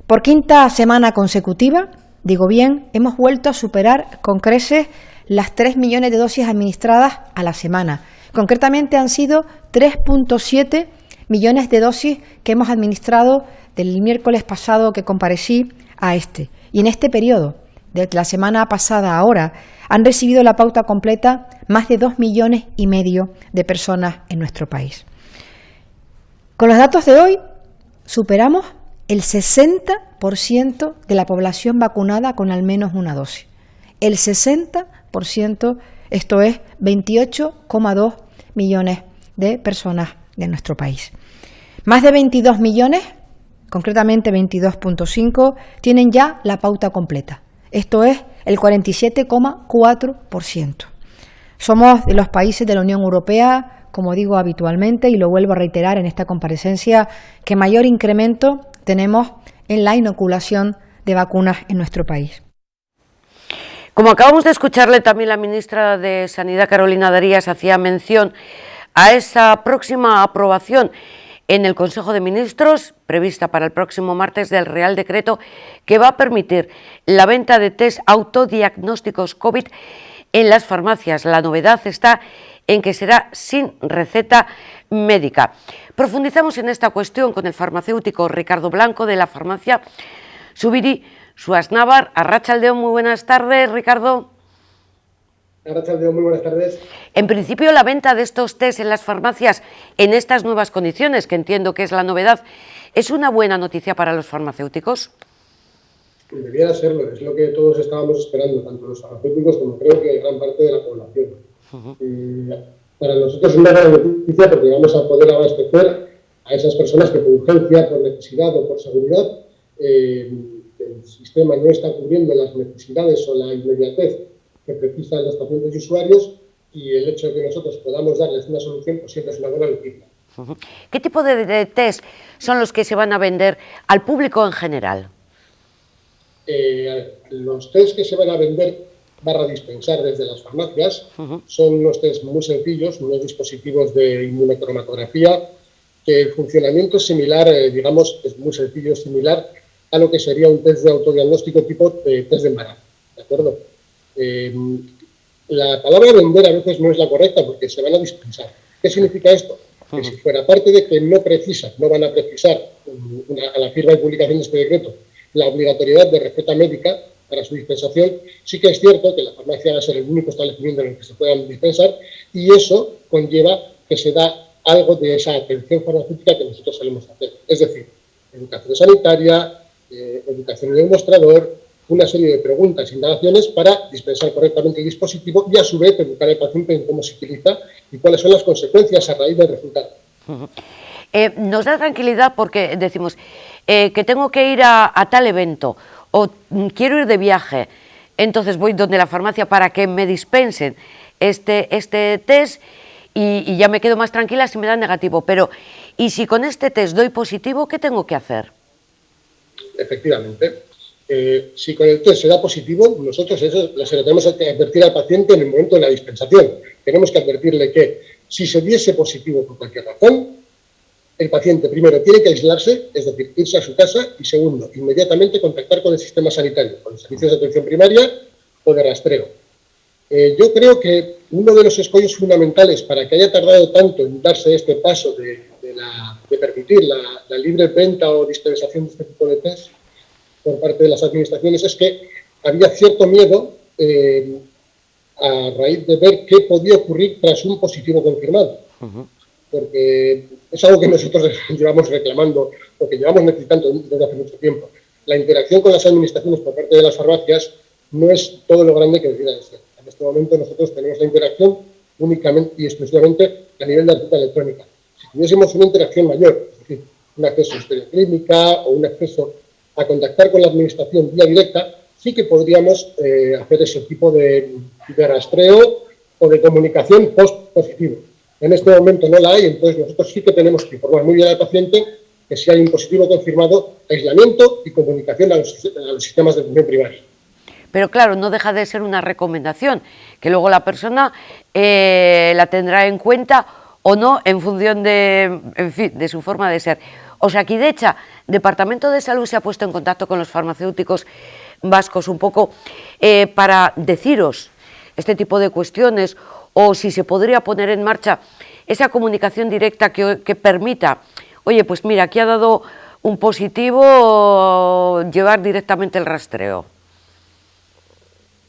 Por quinta semana consecutiva, digo bien, hemos vuelto a superar con creces las 3 millones de dosis administradas a la semana. Concretamente han sido 3,7 millones de dosis que hemos administrado del miércoles pasado que comparecí a este. Y en este periodo, de la semana pasada a ahora, han recibido la pauta completa más de 2,5 millones de personas en nuestro país. Con los datos de hoy, superamos el 60% de la población vacunada con al menos una dosis. El 60%, esto es 28,2 millones de personas de nuestro país. Más de 22 millones, concretamente 22,5, tienen ya la pauta completa. Esto es el 47,4%. Somos de los países de la Unión Europea, como digo habitualmente, y lo vuelvo a reiterar en esta comparecencia, que mayor incremento tenemos en la inoculación de vacunas en nuestro país. Como acabamos de escucharle, también la ministra de Sanidad, Carolina Darias, hacía mención a esa próxima aprobación en el Consejo de Ministros, prevista para el próximo martes, del Real Decreto que va a permitir la venta de test autodiagnósticos COVID en las farmacias. La novedad está en que será sin receta médica. Profundizamos en esta cuestión con el farmacéutico Ricardo Blanco, de la farmacia Zubiri Suasnávar. Arratsalde on, muy buenas tardes, Ricardo. Arratsalde on, muy buenas tardes. En principio, la venta de estos test en las farmacias en estas nuevas condiciones, que entiendo que es la novedad, ¿es una buena noticia para los farmacéuticos? Debiera serlo, es lo que todos estábamos esperando, tanto los farmacéuticos como creo que gran parte de la población. Para nosotros es una gran noticia porque vamos a poder abastecer a esas personas que por urgencia, por necesidad o por seguridad, el sistema no está cubriendo las necesidades o la inmediatez que precisan los pacientes y usuarios, y el hecho de que nosotros podamos darles una solución pues siempre es una buena noticia. ¿Qué tipo de test son los que se van a vender al público en general? Los test que se van a vender dispensar desde las farmacias son unos test muy sencillos, unos dispositivos de inmunocromatografía, que el funcionamiento es similar, digamos, es muy sencillo, es similar a lo que sería un test de autodiagnóstico tipo test de embarazo, ¿de acuerdo? La palabra vender a veces no es la correcta porque se van a dispensar. ¿Qué significa esto? que si fuera parte de que no van a precisar a la firma y publicación de este decreto la obligatoriedad de receta médica para su dispensación, sí que es cierto que la farmacia va a ser el único establecimiento en el que se puedan dispensar y eso conlleva que se da algo de esa atención farmacéutica que nosotros solemos hacer. Es decir, educación sanitaria, educación en el mostrador, una serie de preguntas e indagaciones para dispensar correctamente el dispositivo y a su vez educar al paciente en cómo se utiliza y cuáles son las consecuencias a raíz del resultado. Nos da tranquilidad porque decimos que tengo que ir a tal evento o quiero ir de viaje, entonces voy donde la farmacia para que me dispensen este test y ya me quedo más tranquila si me dan negativo. Pero, ¿y si con este test doy positivo, qué tengo que hacer? Efectivamente. Si con el test se da positivo, nosotros eso se lo tenemos que advertir al paciente en el momento de la dispensación. Tenemos que advertirle que si se diese positivo por cualquier razón, el paciente primero tiene que aislarse, es decir, irse a su casa, y segundo, inmediatamente contactar con el sistema sanitario, con los servicios de atención primaria o de rastreo. Yo creo que uno de los escollos fundamentales para que haya tardado tanto en darse este paso de permitir la libre venta o dispensación de este tipo de test por parte de las administraciones es que había cierto miedo a raíz de ver qué podía ocurrir tras un positivo confirmado. Porque es algo que nosotros llevamos reclamando, o que llevamos necesitando desde hace mucho tiempo. La interacción con las administraciones por parte de las farmacias no es todo lo grande que debería de ser. En este momento nosotros tenemos la interacción únicamente y exclusivamente a nivel de receta electrónica. Si tuviésemos una interacción mayor, es decir, un acceso a historia clínica o un acceso a contactar con la administración vía directa, sí que podríamos hacer ese tipo de rastreo o de comunicación post-positivo. En este momento no la hay, entonces nosotros sí que tenemos que informar muy bien al paciente que si hay un positivo confirmado, aislamiento y comunicación a los sistemas de atención primaria. Pero claro, no deja de ser una recomendación, que luego la persona la tendrá en cuenta o no en función de, en fin, de su forma de ser. Osakidecha, Departamento de Salud, se ha puesto en contacto con los farmacéuticos vascos un poco para deciros este tipo de cuestiones, o si se podría poner en marcha esa comunicación directa que permita, oye, pues mira, aquí ha dado un positivo, llevar directamente el rastreo.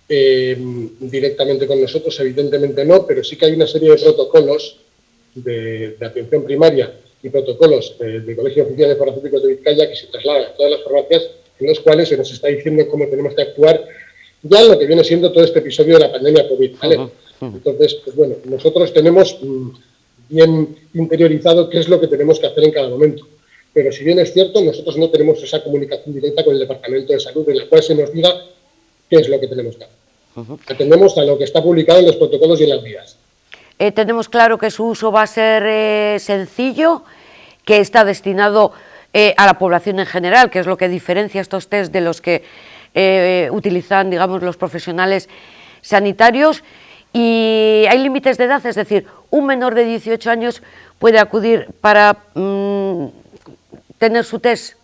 Directamente con nosotros, evidentemente no, pero sí que hay una serie de protocolos de atención primaria y protocolos del Colegio Oficial de Farmacéuticos de Vizcaya que se trasladan a todas las farmacias, en los cuales se nos está diciendo cómo tenemos que actuar ya en lo que viene siendo todo este episodio de la pandemia COVID, ¿vale? Entonces, pues bueno, nosotros tenemos bien interiorizado qué es lo que tenemos que hacer en cada momento. Pero si bien es cierto, nosotros no tenemos esa comunicación directa con el Departamento de Salud en la cual se nos diga qué es lo que tenemos que hacer. Atendemos a lo que está publicado en los protocolos y en las guías. Tenemos claro que su uso va a ser sencillo, que está destinado a la población en general, que es lo que diferencia estos test de los que utilizan, digamos, los profesionales sanitarios. Y hay límites de edad, es decir, un menor de 18 años puede acudir para tener su test.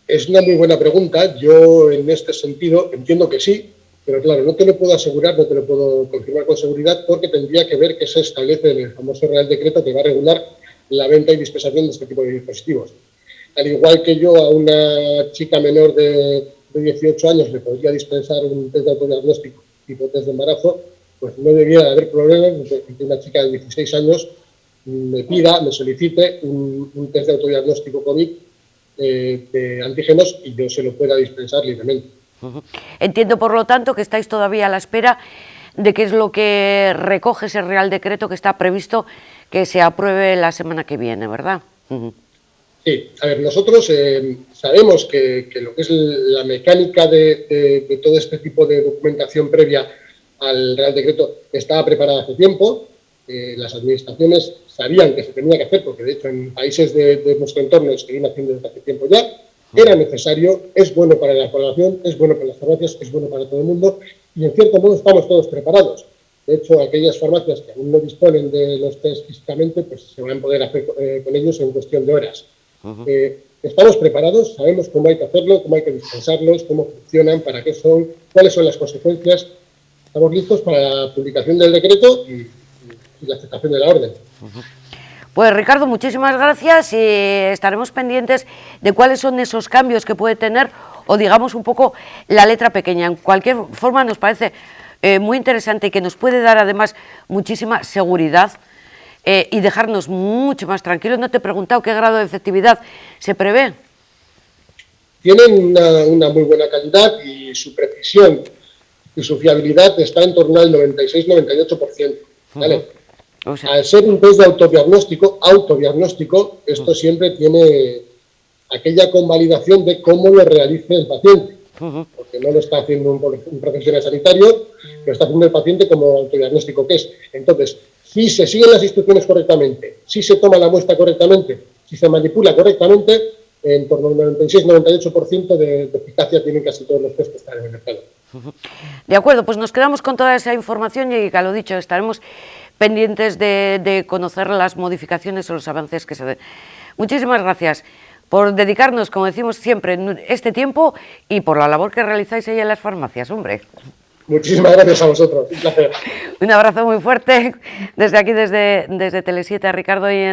Es una muy buena pregunta. Yo, en este sentido, entiendo que sí, pero claro, no te lo puedo asegurar, no te lo puedo confirmar con seguridad, porque tendría que ver qué se establece en el famoso Real Decreto que va a regular la venta y dispensación de este tipo de dispositivos. Al igual que yo a una chica menor de 18 años le podría dispensar un test de autodiagnóstico tipo test de embarazo, pues no debiera haber problemas de que una chica de 16 años me solicite un test de autodiagnóstico COVID de antígenos y yo se lo pueda dispensar libremente. Entiendo, por lo tanto, que estáis todavía a la espera de qué es lo que recoge ese Real Decreto que está previsto que se apruebe la semana que viene, ¿verdad? Sí, a ver, nosotros sabemos que lo que es la mecánica de todo este tipo de documentación previa al Real Decreto estaba preparada hace tiempo. Las administraciones sabían que se tenía que hacer, porque de hecho en países de nuestro entorno se viene haciendo desde hace tiempo ya. Era necesario, es bueno para la población, es bueno para las farmacias, es bueno para todo el mundo y en cierto modo estamos todos preparados. De hecho, aquellas farmacias que aún no disponen de los test físicamente, pues se van a poder hacer con ellos en cuestión de horas. Estamos preparados, sabemos cómo hay que hacerlo, cómo hay que dispensarlos, cómo funcionan, para qué son, cuáles son las consecuencias. Estamos listos para la publicación del decreto y la aceptación de la orden. Pues Ricardo, muchísimas gracias y estaremos pendientes de cuáles son esos cambios que puede tener o digamos un poco la letra pequeña. En cualquier forma nos parece muy interesante y que nos puede dar además muchísima seguridad y dejarnos mucho más tranquilos. No te he preguntado qué grado de efectividad se prevé. Tienen una muy buena calidad y su precisión y su fiabilidad está en torno al 96-98%. ¿Vale? O sea, al ser un test de autodiagnóstico, esto siempre tiene aquella convalidación de cómo lo realice el paciente, porque no lo está haciendo un profesional sanitario, lo está haciendo el paciente como autodiagnóstico que es. Entonces, si se siguen las instrucciones correctamente, si se toma la muestra correctamente, si se manipula correctamente, en torno al 96-98% de eficacia tienen casi todos los test que están en el mercado. De acuerdo, pues nos quedamos con toda esa información y, a lo dicho, estaremos pendientes de conocer las modificaciones o los avances que se den. Muchísimas gracias por dedicarnos, como decimos siempre, este tiempo y por la labor que realizáis ahí en las farmacias, hombre. Muchísimas gracias a vosotros, un placer. Un abrazo muy fuerte desde aquí, desde Tele7, Ricardo, y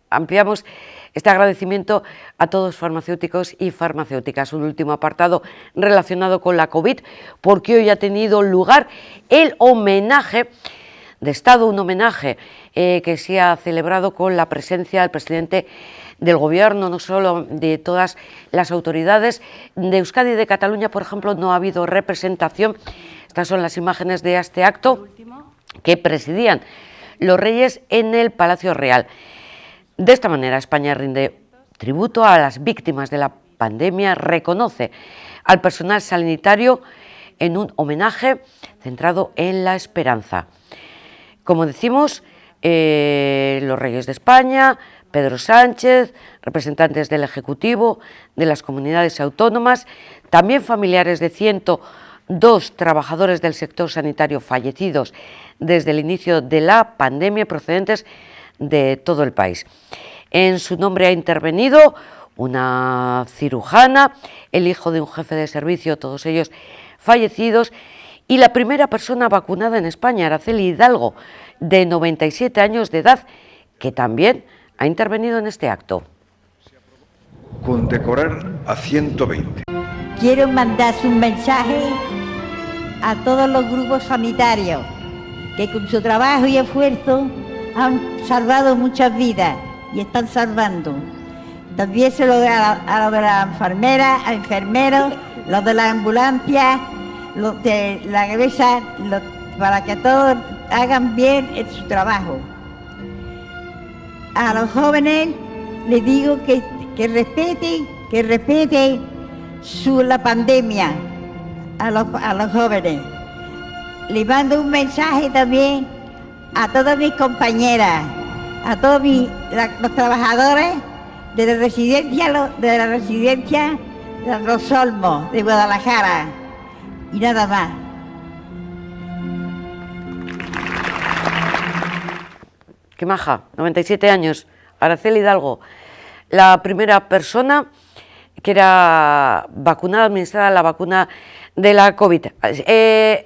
ampliamos este agradecimiento a todos farmacéuticos y farmacéuticas. Un último apartado relacionado con la COVID, porque hoy ha tenido lugar el homenaje de Estado, un homenaje que se ha celebrado con la presencia del presidente del Gobierno, no solo de todas las autoridades. De Euskadi y de Cataluña, por ejemplo, no ha habido representación. Estas son las imágenes de este acto que presidían los reyes en el Palacio Real. De esta manera, España rinde tributo a las víctimas de la pandemia, reconoce al personal sanitario en un homenaje centrado en la esperanza. Como decimos, los reyes de España, Pedro Sánchez, representantes del Ejecutivo, de las comunidades autónomas, también familiares de 102 trabajadores del sector sanitario fallecidos desde el inicio de la pandemia, procedentes de todo el país. En su nombre ha intervenido una cirujana, el hijo de un jefe de servicio, todos ellos fallecidos, y la primera persona vacunada en España, Araceli Hidalgo, de 97 años de edad, que también ha intervenido en este acto. Condecorar a 120. Quiero mandar un mensaje a todos los grupos sanitarios que con su trabajo y esfuerzo han salvado muchas vidas y están salvando. También se lo doy a los de las enfermeras, a enfermeros, los de las ambulancias, los de la cabeza, para que todos hagan bien su trabajo. A los jóvenes les digo que respeten la pandemia, a los jóvenes. Les mando un mensaje también a todas mis compañeras, a todos los trabajadores de la residencia de Los Olmos, de Guadalajara, y nada más. Qué maja, 97 años, Araceli Hidalgo, la primera persona que era vacunada, administrada la vacuna de la COVID.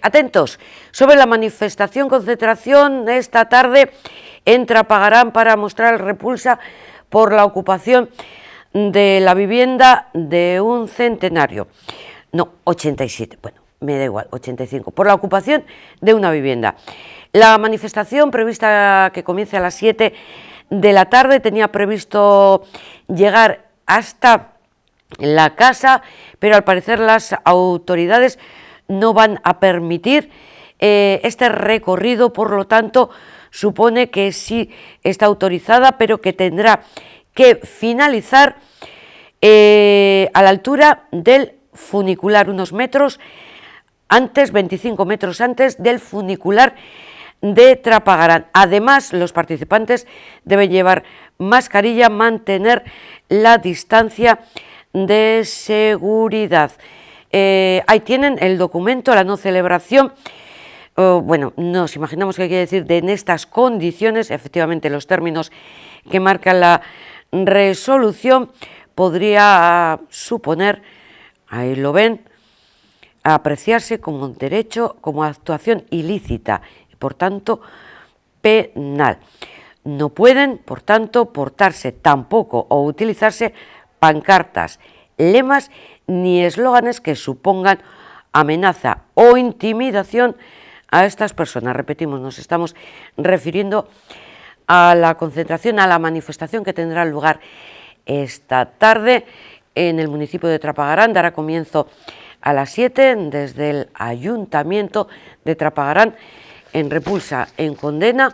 Atentos, sobre la manifestación, concentración esta tarde en Trapagarán para mostrar repulsa por la ocupación de la vivienda de un centenario. No, 87, bueno, me da igual, 85, por la ocupación de una vivienda. La manifestación, prevista que comience a las 7 de la tarde, tenía previsto llegar hasta la casa, pero al parecer las autoridades no van a permitir este recorrido, por lo tanto supone que sí está autorizada, pero que tendrá que finalizar a la altura del funicular, unos metros antes, 25 metros antes del funicular de Trapagarán. Además, los participantes deben llevar mascarilla, mantener la distancia de seguridad. Ahí tienen el documento, la no celebración. Bueno, nos imaginamos qué quiere decir en estas condiciones. Efectivamente, los términos que marca la resolución podría suponer, ahí lo ven, apreciarse como un derecho, como actuación ilícita. Por tanto, penal. No pueden, por tanto, portarse tampoco o utilizarse pancartas, lemas ni eslóganes que supongan amenaza o intimidación a estas personas. Repetimos, nos estamos refiriendo a la concentración, a la manifestación que tendrá lugar esta tarde en el municipio de Trapagarán. Dará comienzo a las 7 desde el Ayuntamiento de Trapagarán, en repulsa, en condena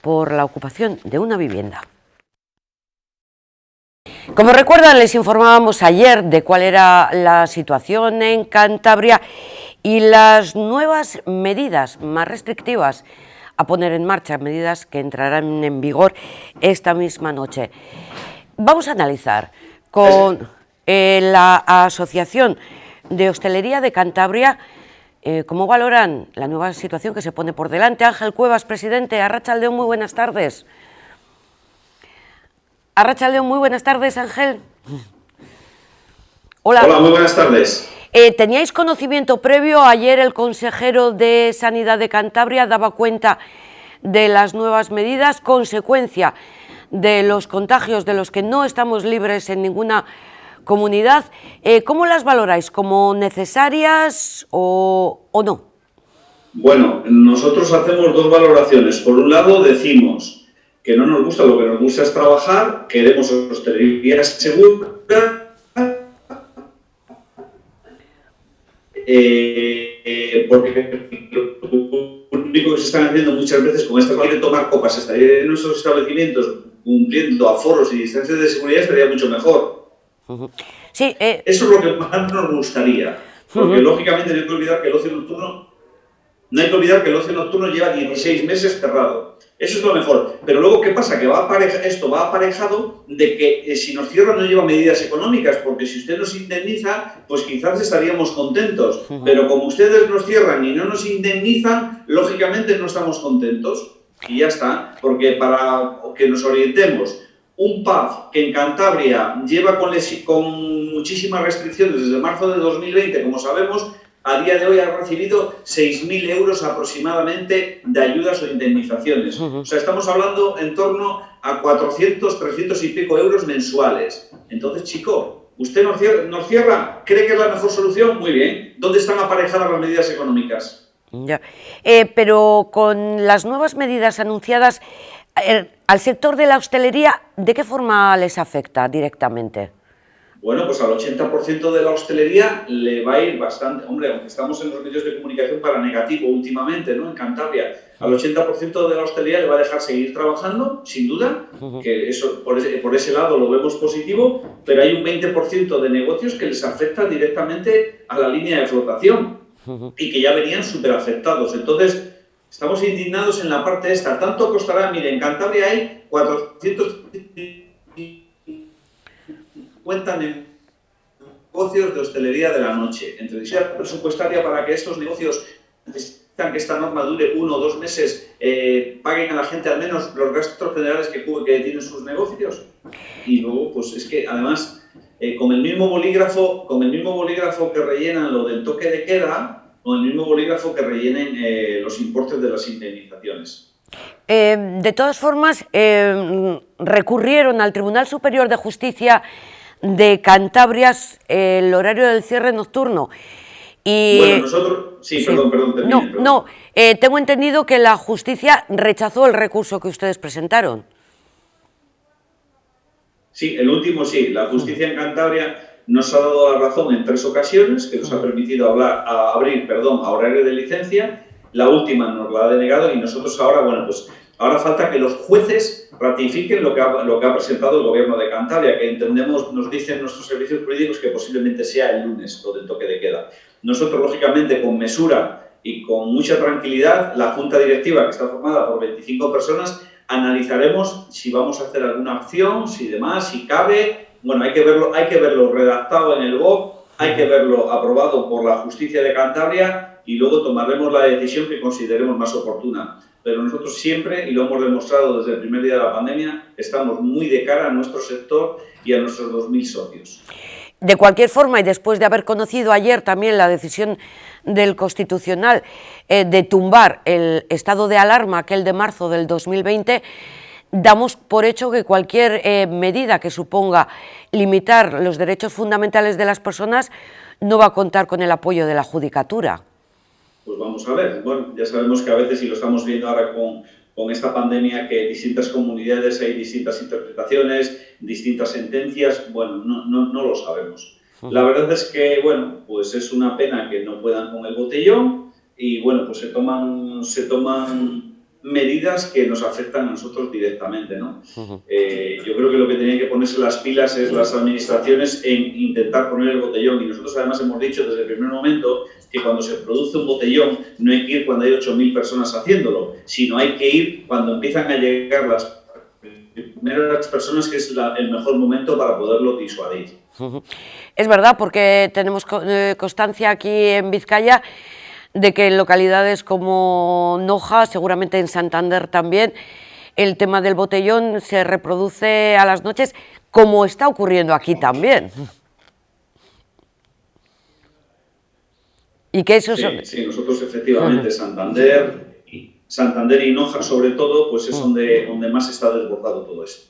por la ocupación de una vivienda. Como recuerdan, les informábamos ayer de cuál era la situación en Cantabria y las nuevas medidas más restrictivas a poner en marcha, medidas que entrarán en vigor esta misma noche. Vamos a analizar con la Asociación de Hostelería de Cantabria cómo valoran la nueva situación que se pone por delante. Ángel Cuevas, presidente. Arratsaldeon, muy buenas tardes. Arratsaldeon, muy buenas tardes, Ángel. Hola. Hola, muy buenas tardes. ¿Teníais conocimiento previo? Ayer el consejero de Sanidad de Cantabria daba cuenta de las nuevas medidas, consecuencia de los contagios de los que no estamos libres en ninguna comunidad. ¿Cómo las valoráis? ¿Como necesarias o no? Bueno, nosotros hacemos dos valoraciones. Por un lado decimos que no nos gusta, lo que nos gusta es trabajar, queremos hostelería segura, porque lo único que se están haciendo muchas veces con esta manera de tomar copas, estaría en nuestros establecimientos cumpliendo aforos y distancias de seguridad, estaría mucho mejor. Sí, eso es lo que más nos gustaría, porque lógicamente no hay que olvidar que el ocio nocturno lleva 16 meses cerrado. Eso es lo mejor. Pero luego, ¿qué pasa? Que esto va aparejado de que si nos cierran no lleva medidas económicas, porque si usted nos indemniza, pues quizás estaríamos contentos. Pero como ustedes nos cierran y no nos indemnizan, lógicamente no estamos contentos. Y ya está, porque para que nos orientemos, un pub que en Cantabria lleva con muchísimas restricciones desde marzo de 2020, como sabemos, a día de hoy ha recibido 6.000 euros aproximadamente de ayudas o indemnizaciones. O sea, estamos hablando en torno a 400, 300 y pico euros mensuales. Entonces, chico, usted nos cierra, ¿cree que es la mejor solución? Muy bien. ¿Dónde están aparejadas las medidas económicas? Ya. Pero con las nuevas medidas anunciadas, al sector de la hostelería, ¿de qué forma les afecta directamente? Bueno, pues al 80% de la hostelería le va a ir bastante. Hombre, aunque estamos en los medios de comunicación para negativo últimamente, ¿no? En Cantabria, al 80% de la hostelería le va a dejar seguir trabajando, sin duda, que eso por ese lado lo vemos positivo, pero hay un 20% de negocios que les afecta directamente a la línea de flotación y que ya venían súper afectados. Entonces, estamos indignados en la parte esta. Tanto costará, mire, en Cantabria hay 450 negocios de hostelería de la noche. Entre la presupuestaria para que estos negocios necesitan que esta norma dure 1 o 2 meses, paguen a la gente al menos los gastos generales que tienen sus negocios. Y luego, pues es que además, con el mismo bolígrafo que rellenan lo del toque de queda, con el mismo bolígrafo que rellenen los importes de las indemnizaciones. De todas formas, recurrieron al Tribunal Superior de Justicia de Cantabria el horario del cierre nocturno. Y, bueno, nosotros... Sí, perdón, termine. No, tengo entendido que la justicia rechazó el recurso que ustedes presentaron. Sí, el último sí. La justicia en Cantabria nos ha dado la razón en 3 ocasiones, que nos ha permitido abrir a horario de licencia. La última nos la ha denegado y nosotros ahora, bueno, pues ahora falta que los jueces ratifiquen lo que ha presentado el Gobierno de Cantabria, que entendemos, nos dicen nuestros servicios jurídicos, que posiblemente sea el lunes lo del toque de queda. Nosotros, lógicamente, con mesura y con mucha tranquilidad, la Junta Directiva, que está formada por 25 personas, analizaremos si vamos a hacer alguna acción, si demás, si cabe. Bueno, hay que verlo redactado en el BOC, hay que verlo aprobado por la Justicia de Cantabria y luego tomaremos la decisión que consideremos más oportuna. Pero nosotros siempre, y lo hemos demostrado desde el primer día de la pandemia, estamos muy de cara a nuestro sector y a nuestros 2.000 socios. De cualquier forma, y después de haber conocido ayer también la decisión del Constitucional de tumbar el estado de alarma, aquel de marzo del 2020, damos por hecho que cualquier medida que suponga limitar los derechos fundamentales de las personas no va a contar con el apoyo de la Judicatura. Pues vamos a ver. Bueno, ya sabemos que a veces, y lo estamos viendo ahora con esta pandemia, que en distintas comunidades hay distintas interpretaciones, distintas sentencias. Bueno, no lo sabemos. La verdad es que, bueno, pues es una pena que no puedan con el botellón y, bueno, pues se toman medidas que nos afectan a nosotros directamente, ¿no? Yo creo que lo que tenían que ponerse las pilas es las administraciones en intentar poner el botellón, y nosotros además hemos dicho desde el primer momento que cuando se produce un botellón no hay que ir cuando hay 8.000 personas haciéndolo, sino hay que ir cuando empiezan a llegar las primeras personas, que es el mejor momento para poderlo disuadir. Es verdad, porque tenemos constancia aquí en Vizcaya de que en localidades como Noja, seguramente en Santander también, el tema del botellón se reproduce a las noches, como está ocurriendo aquí también. Y que eso sí, nosotros efectivamente Santander y Noja sobre todo, pues es donde más está desbordado todo esto.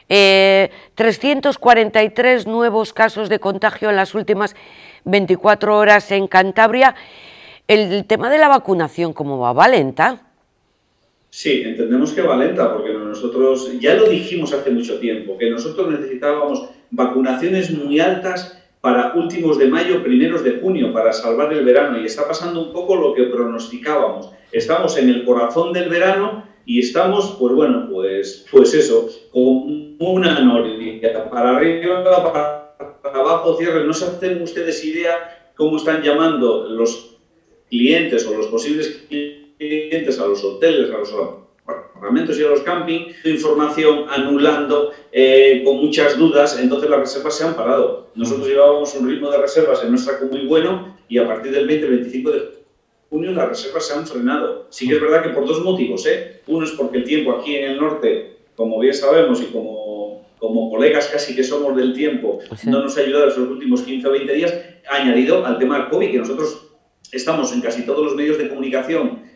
343 nuevos casos de contagio en las últimas 24 horas en Cantabria. ¿El tema de la vacunación cómo va? ¿Va lenta? Sí, entendemos que va lenta, porque nosotros ya lo dijimos hace mucho tiempo, que nosotros necesitábamos vacunaciones muy altas para últimos de mayo, primeros de junio, para salvar el verano, y está pasando un poco lo que pronosticábamos. Estamos en el corazón del verano y estamos, pues bueno, pues eso, con una noria, para arriba, para abajo, cierre. No se hacen ustedes idea cómo están llamando los clientes o los posibles clientes a los hoteles, a los apartamentos y a los campings, información anulando, con muchas dudas. Entonces las reservas se han parado. Nosotros llevábamos un ritmo de reservas en nuestra muy bueno, y a partir del 20-25 de junio las reservas se han frenado. Sí que es verdad que por dos motivos, Uno es porque el tiempo aquí en el norte, como bien sabemos y como colegas casi que somos del tiempo, no nos ha ayudado en los últimos 15 o 20 días, añadido al tema del COVID, que nosotros estamos en casi todos los medios de comunicación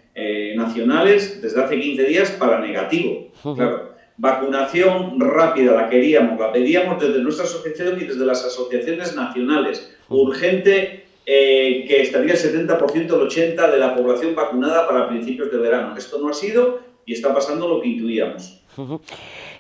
nacionales desde hace 15 días para negativo. Claro, vacunación rápida la pedíamos desde nuestra asociación y desde las asociaciones nacionales. Urgente, que estaría el 70%, el 80% de la población vacunada para principios de verano. Esto no ha sido y está pasando lo que intuíamos.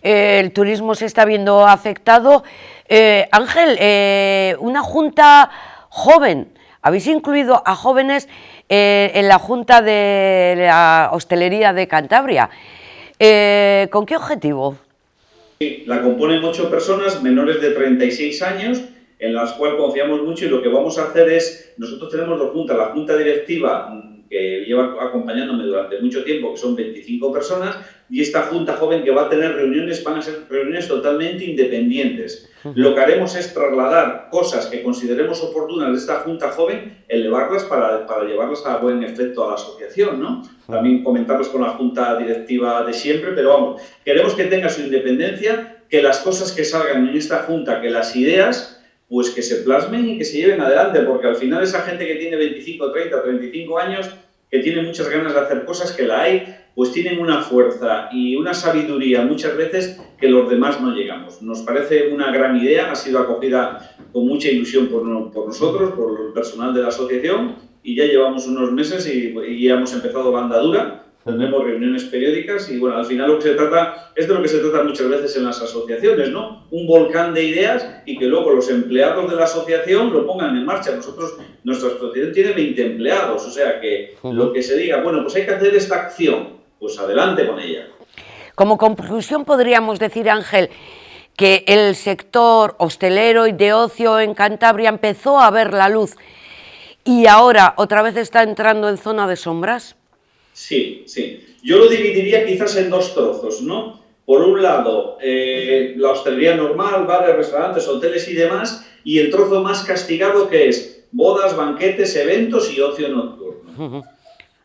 El turismo se está viendo afectado. Ángel, una junta joven. Habéis incluido a jóvenes en la Junta de la Hostelería de Cantabria. ¿Con qué objetivo? Sí, la componen 8 personas menores de 36 años, en las cuales confiamos mucho, y lo que vamos a hacer es, nosotros tenemos dos juntas, la Junta Directiva, que lleva acompañándome durante mucho tiempo, que son 25 personas, y esta Junta Joven, que va a tener reuniones, van a ser reuniones totalmente independientes. Lo que haremos es trasladar cosas que consideremos oportunas de esta Junta Joven, elevarlas para llevarlas a buen efecto a la asociación, ¿no? También comentarlas con la Junta Directiva de siempre, pero vamos, queremos que tenga su independencia, que las cosas que salgan en esta Junta, que las ideas, pues que se plasmen y que se lleven adelante, porque al final esa gente que tiene 25, 30, 35 años, que tiene muchas ganas de hacer cosas, que la hay, pues tienen una fuerza y una sabiduría muchas veces que los demás no llegamos. Nos parece una gran idea, ha sido acogida con mucha ilusión por nosotros, por el personal de la asociación, y ya llevamos unos meses y ya hemos empezado la andadura. Tenemos reuniones periódicas y, bueno, al final lo que se trata es de lo que se trata muchas veces en las asociaciones, ¿no? Un volcán de ideas y que luego los empleados de la asociación lo pongan en marcha. Nuestra asociación tiene 20 empleados, o sea que lo que se diga, bueno, pues hay que hacer esta acción, pues adelante con ella. Como conclusión podríamos decir, Ángel, que el sector hostelero y de ocio en Cantabria empezó a ver la luz y ahora otra vez está entrando en zona de sombras. Sí, sí. Yo lo dividiría quizás en dos trozos, ¿no? Por un lado, la hostelería normal, bares, restaurantes, hoteles y demás, y el trozo más castigado, que es bodas, banquetes, eventos y ocio nocturno,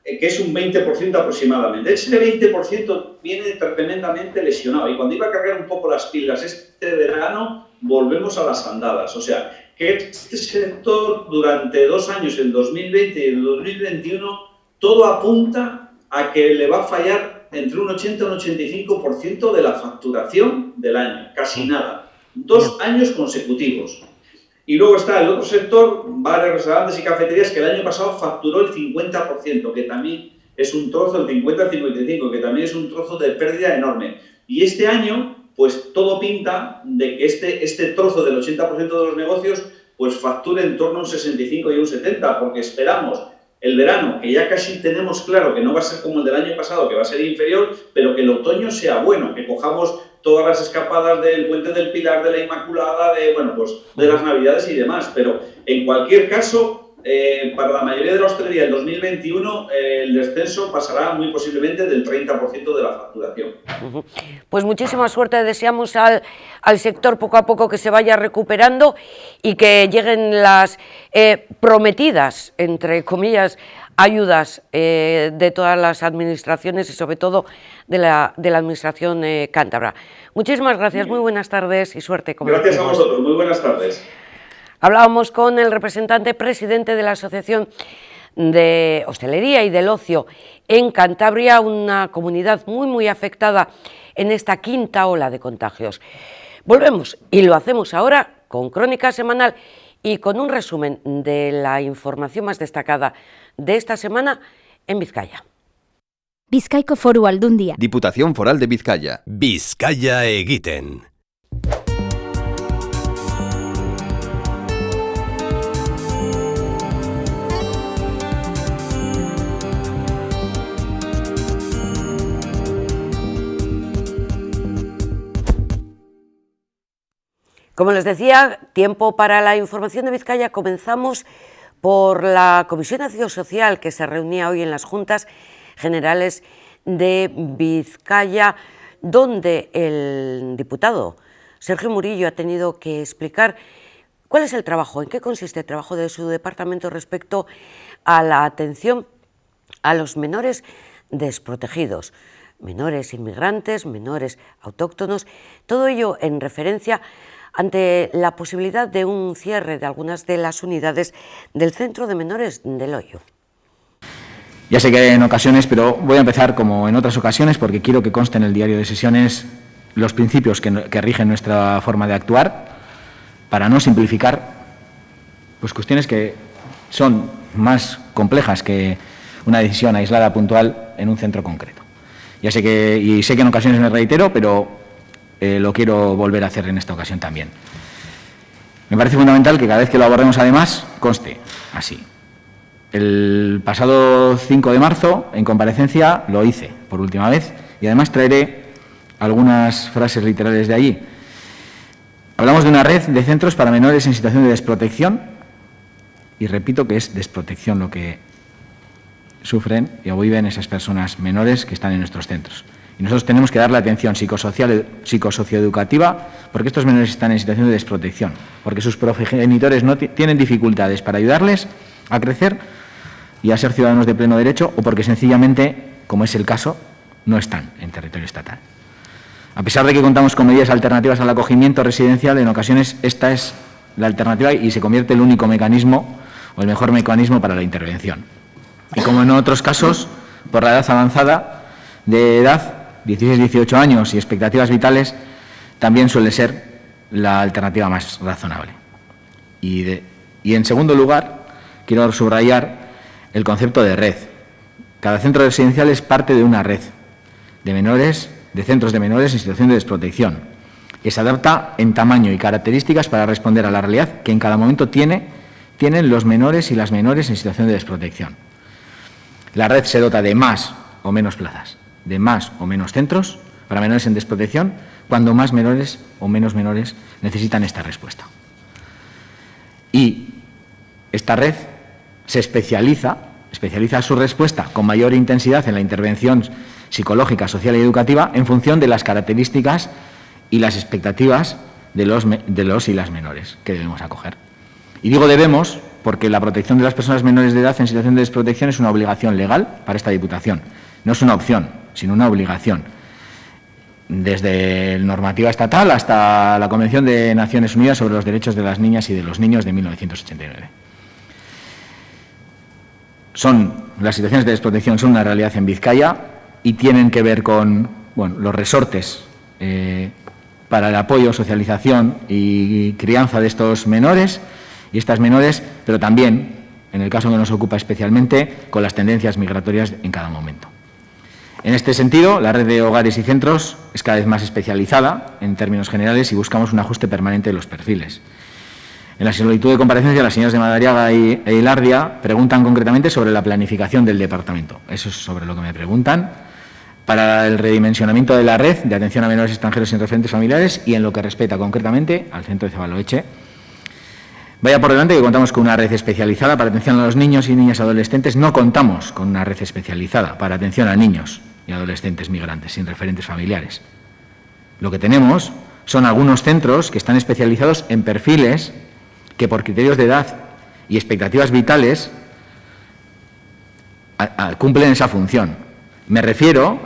que es un 20% aproximadamente. Ese 20% viene tremendamente lesionado, y cuando iba a cargar un poco las pilas este verano, volvemos a las andadas. O sea, que este sector durante 2 años, el 2020 y el 2021, todo apunta a que le va a fallar entre un 80 y un 85% de la facturación del año, casi nada. 2 años consecutivos. Y luego está el otro sector, bares, restaurantes y cafeterías, que el año pasado facturó el 50%, que también es un trozo, el 50 al 55%, que también es un trozo de pérdida enorme. Y este año, pues todo pinta de que este trozo del 80% de los negocios, pues facture en torno a un 65 y un 70, porque esperamos el verano, que ya casi tenemos claro que no va a ser como el del año pasado, que va a ser inferior, pero que el otoño sea bueno, que cojamos todas las escapadas del Puente del Pilar, de la Inmaculada, de las Navidades y demás. Pero en cualquier caso, para la mayoría de la hostelería del 2021, el descenso pasará muy posiblemente del 30% de la facturación. Pues muchísima suerte, deseamos al sector poco a poco que se vaya recuperando y que lleguen las prometidas, entre comillas, ayudas de todas las administraciones y sobre todo de la administración cántabra. Muchísimas gracias, muy buenas tardes y suerte. Gracias a vosotros, muy buenas tardes. Hablábamos con el representante presidente de la Asociación de Hostelería y del Ocio en Cantabria, una comunidad muy afectada en esta quinta ola de contagios. Volvemos y lo hacemos ahora con Crónica Semanal y con un resumen de la información más destacada de esta semana en Vizcaya. Bizkaiko Foru Aldundia. Diputación Foral de Vizcaya. Bizkaia egiten. Como les decía, tiempo para la información de Vizcaya. Comenzamos por la Comisión de Acción Social que se reunía hoy en las Juntas Generales de Vizcaya, donde el diputado Sergio Murillo ha tenido que explicar cuál es el trabajo, en qué consiste el trabajo de su departamento respecto a la atención a los menores desprotegidos, menores inmigrantes, menores autóctonos, todo ello en referencia ante la posibilidad de un cierre de algunas de las unidades del Centro de Menores del Hoyo. Ya sé que en ocasiones, pero voy a empezar como en otras ocasiones porque quiero que conste en el diario de sesiones los principios que rigen nuestra forma de actuar para no simplificar pues cuestiones que son más complejas que una decisión aislada puntual en un centro concreto. Ya sé que en ocasiones me reitero, pero lo quiero volver a hacer en esta ocasión también. Me parece fundamental que cada vez que lo abordemos, además, conste así. El pasado 5 de marzo, en comparecencia, lo hice por última vez y además traeré algunas frases literales de allí. Hablamos de una red de centros para menores en situación de desprotección y repito que es desprotección lo que sufren y viven esas personas menores que están en nuestros centros. Y nosotros tenemos que darle atención psicosocioeducativa porque estos menores están en situación de desprotección, porque sus progenitores no tienen dificultades para ayudarles a crecer y a ser ciudadanos de pleno derecho o porque sencillamente, como es el caso, no están en territorio estatal. A pesar de que contamos con medidas alternativas al acogimiento residencial, en ocasiones esta es la alternativa y se convierte en el único mecanismo o el mejor mecanismo para la intervención. Y como en otros casos, por la edad avanzada de edad, 16-18 años y expectativas vitales, también suele ser la alternativa más razonable. Y en segundo lugar, quiero subrayar el concepto de red. Cada centro residencial es parte de una red de menores, de centros de menores en situación de desprotección, que se adapta en tamaño y características para responder a la realidad que en cada momento tienen los menores y las menores en situación de desprotección. La red se dota de más o menos plazas, de más o menos centros para menores en desprotección, cuando más menores o menos menores necesitan esta respuesta. Y esta red se especializa su respuesta con mayor intensidad en la intervención psicológica, social y educativa en función de las características y las expectativas de los y las menores que debemos acoger. Y digo debemos porque la protección de las personas menores de edad en situación de desprotección es una obligación legal para esta Diputación. No es una opción, sino una obligación. desde la normativa estatal hasta la Convención de Naciones Unidas sobre los Derechos de las Niñas y de los Niños de 1989. Las situaciones de desprotección son una realidad en Vizcaya y tienen que ver con los resortes para el apoyo, socialización y crianza de estos menores y estas menores, pero también, en el caso que nos ocupa especialmente, con las tendencias migratorias en cada momento. En este sentido, la red de hogares y centros es cada vez más especializada en términos generales y buscamos un ajuste permanente de los perfiles. En la solicitud de comparecencia, las señoras de Madariaga e Ilardia preguntan concretamente sobre la planificación del departamento. Eso es sobre lo que me preguntan. Para el redimensionamiento de la red de atención a menores extranjeros sin referentes familiares y en lo que respecta concretamente al centro de Zabaloeche. Vaya por delante que contamos con una red especializada para atención a los niños y niñas adolescentes. No contamos con una red especializada para atención a niños y adolescentes migrantes sin referentes familiares. Lo que tenemos son algunos centros que están especializados en perfiles que por criterios de edad y expectativas vitales cumplen esa función. Me refiero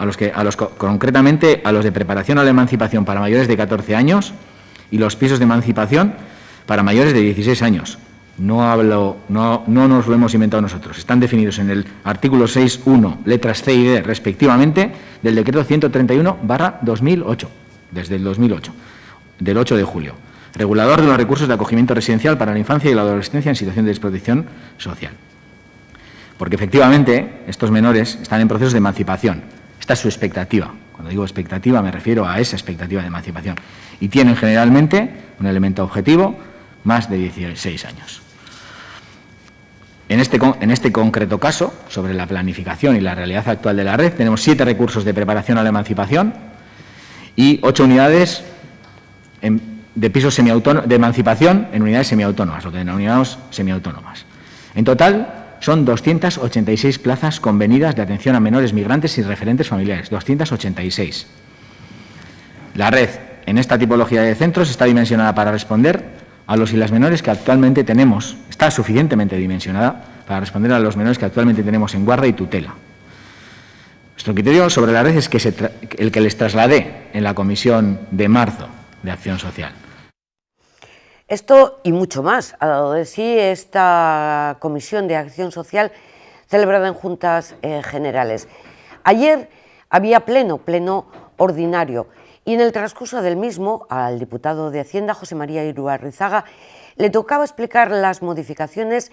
concretamente a los de preparación a la emancipación para mayores de 14 años y los pisos de emancipación para mayores de 16 años. No nos lo hemos inventado nosotros. Están definidos en el artículo 6.1, letras C y D, respectivamente, del decreto 131/2008, desde el 2008, del 8 de julio, regulador de los recursos de acogimiento residencial para la infancia y la adolescencia en situación de desprotección social. Porque efectivamente estos menores están en procesos de emancipación. Esta es su expectativa. Cuando digo expectativa me refiero a esa expectativa de emancipación. Y tienen generalmente un elemento objetivo, más de 16 años. En este concreto caso, sobre la planificación y la realidad actual de la red, tenemos 7 recursos de preparación a la emancipación y 8 unidades de pisos de emancipación en unidades semiautónomas, lo que denominamos semiautónomas. En total, son 286 plazas convenidas de atención a menores migrantes y referentes familiares, 286. La red en esta tipología de centros está dimensionada para responder a los y las menores que actualmente tenemos, está suficientemente dimensionada para responder a los menores que actualmente tenemos en guarda y tutela. Nuestro criterio sobre la red es el que les trasladé en la comisión de marzo de Acción Social. Esto y mucho más ha dado de sí esta Comisión de Acción Social celebrada en Juntas Generales. Ayer había pleno ordinario y en el transcurso del mismo al diputado de Hacienda, José María Iruarrizaga, le tocaba explicar las modificaciones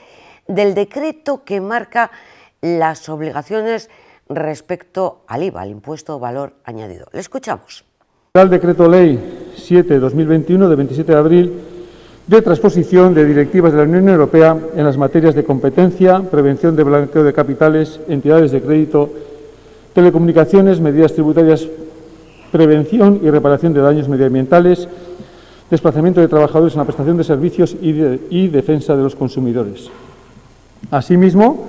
del decreto que marca las obligaciones respecto al IVA, al impuesto valor añadido. Le escuchamos. El Decreto Ley 7/2021 de 27 de abril de transposición de directivas de la Unión Europea en las materias de competencia, prevención de blanqueo de capitales, entidades de crédito, telecomunicaciones, medidas tributarias, prevención y reparación de daños medioambientales, desplazamiento de trabajadores en la prestación de servicios y defensa de los consumidores. Asimismo,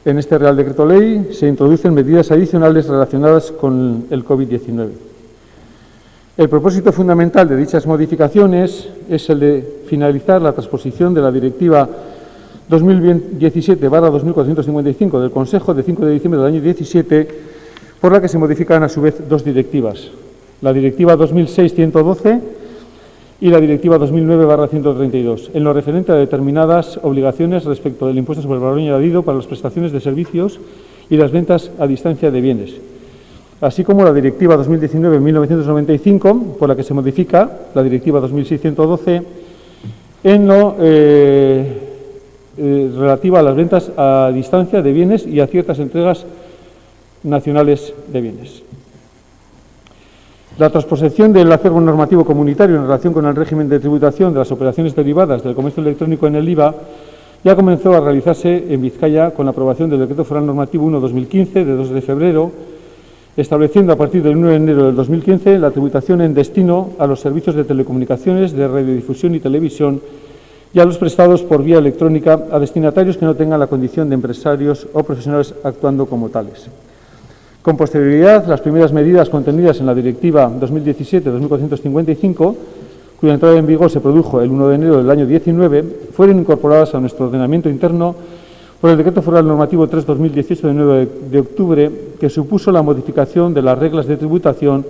en este Real Decreto Ley se introducen medidas adicionales relacionadas con el COVID-19. El propósito fundamental de dichas modificaciones es el de finalizar la transposición de la Directiva 2017/2455 del Consejo de 5 de diciembre del año 17, por la que se modifican a su vez 2 directivas, la Directiva 2006/112 y la Directiva 2009/132, en lo referente a determinadas obligaciones respecto del impuesto sobre el valor añadido para las prestaciones de servicios y las ventas a distancia de bienes, así como la Directiva 2019/1995, por la que se modifica la Directiva 2006/112 en lo relativa a las ventas a distancia de bienes y a ciertas entregas nacionales de bienes. La transposición del acervo normativo comunitario en relación con el régimen de tributación de las operaciones derivadas del comercio electrónico en el IVA ya comenzó a realizarse en Vizcaya con la aprobación del Decreto Foral Normativo 1/2015 de 2 de febrero, estableciendo a partir del 1 de enero del 2015 la tributación en destino a los servicios de telecomunicaciones, de radiodifusión y televisión y a los prestados por vía electrónica a destinatarios que no tengan la condición de empresarios o profesionales actuando como tales. Con posterioridad, las primeras medidas contenidas en la Directiva 2017/2455, cuya entrada en vigor se produjo el 1 de enero del año 19, fueron incorporadas a nuestro ordenamiento interno por el Decreto Foral Normativo 3/2018 de 9 de octubre, que supuso la modificación de las reglas de tributación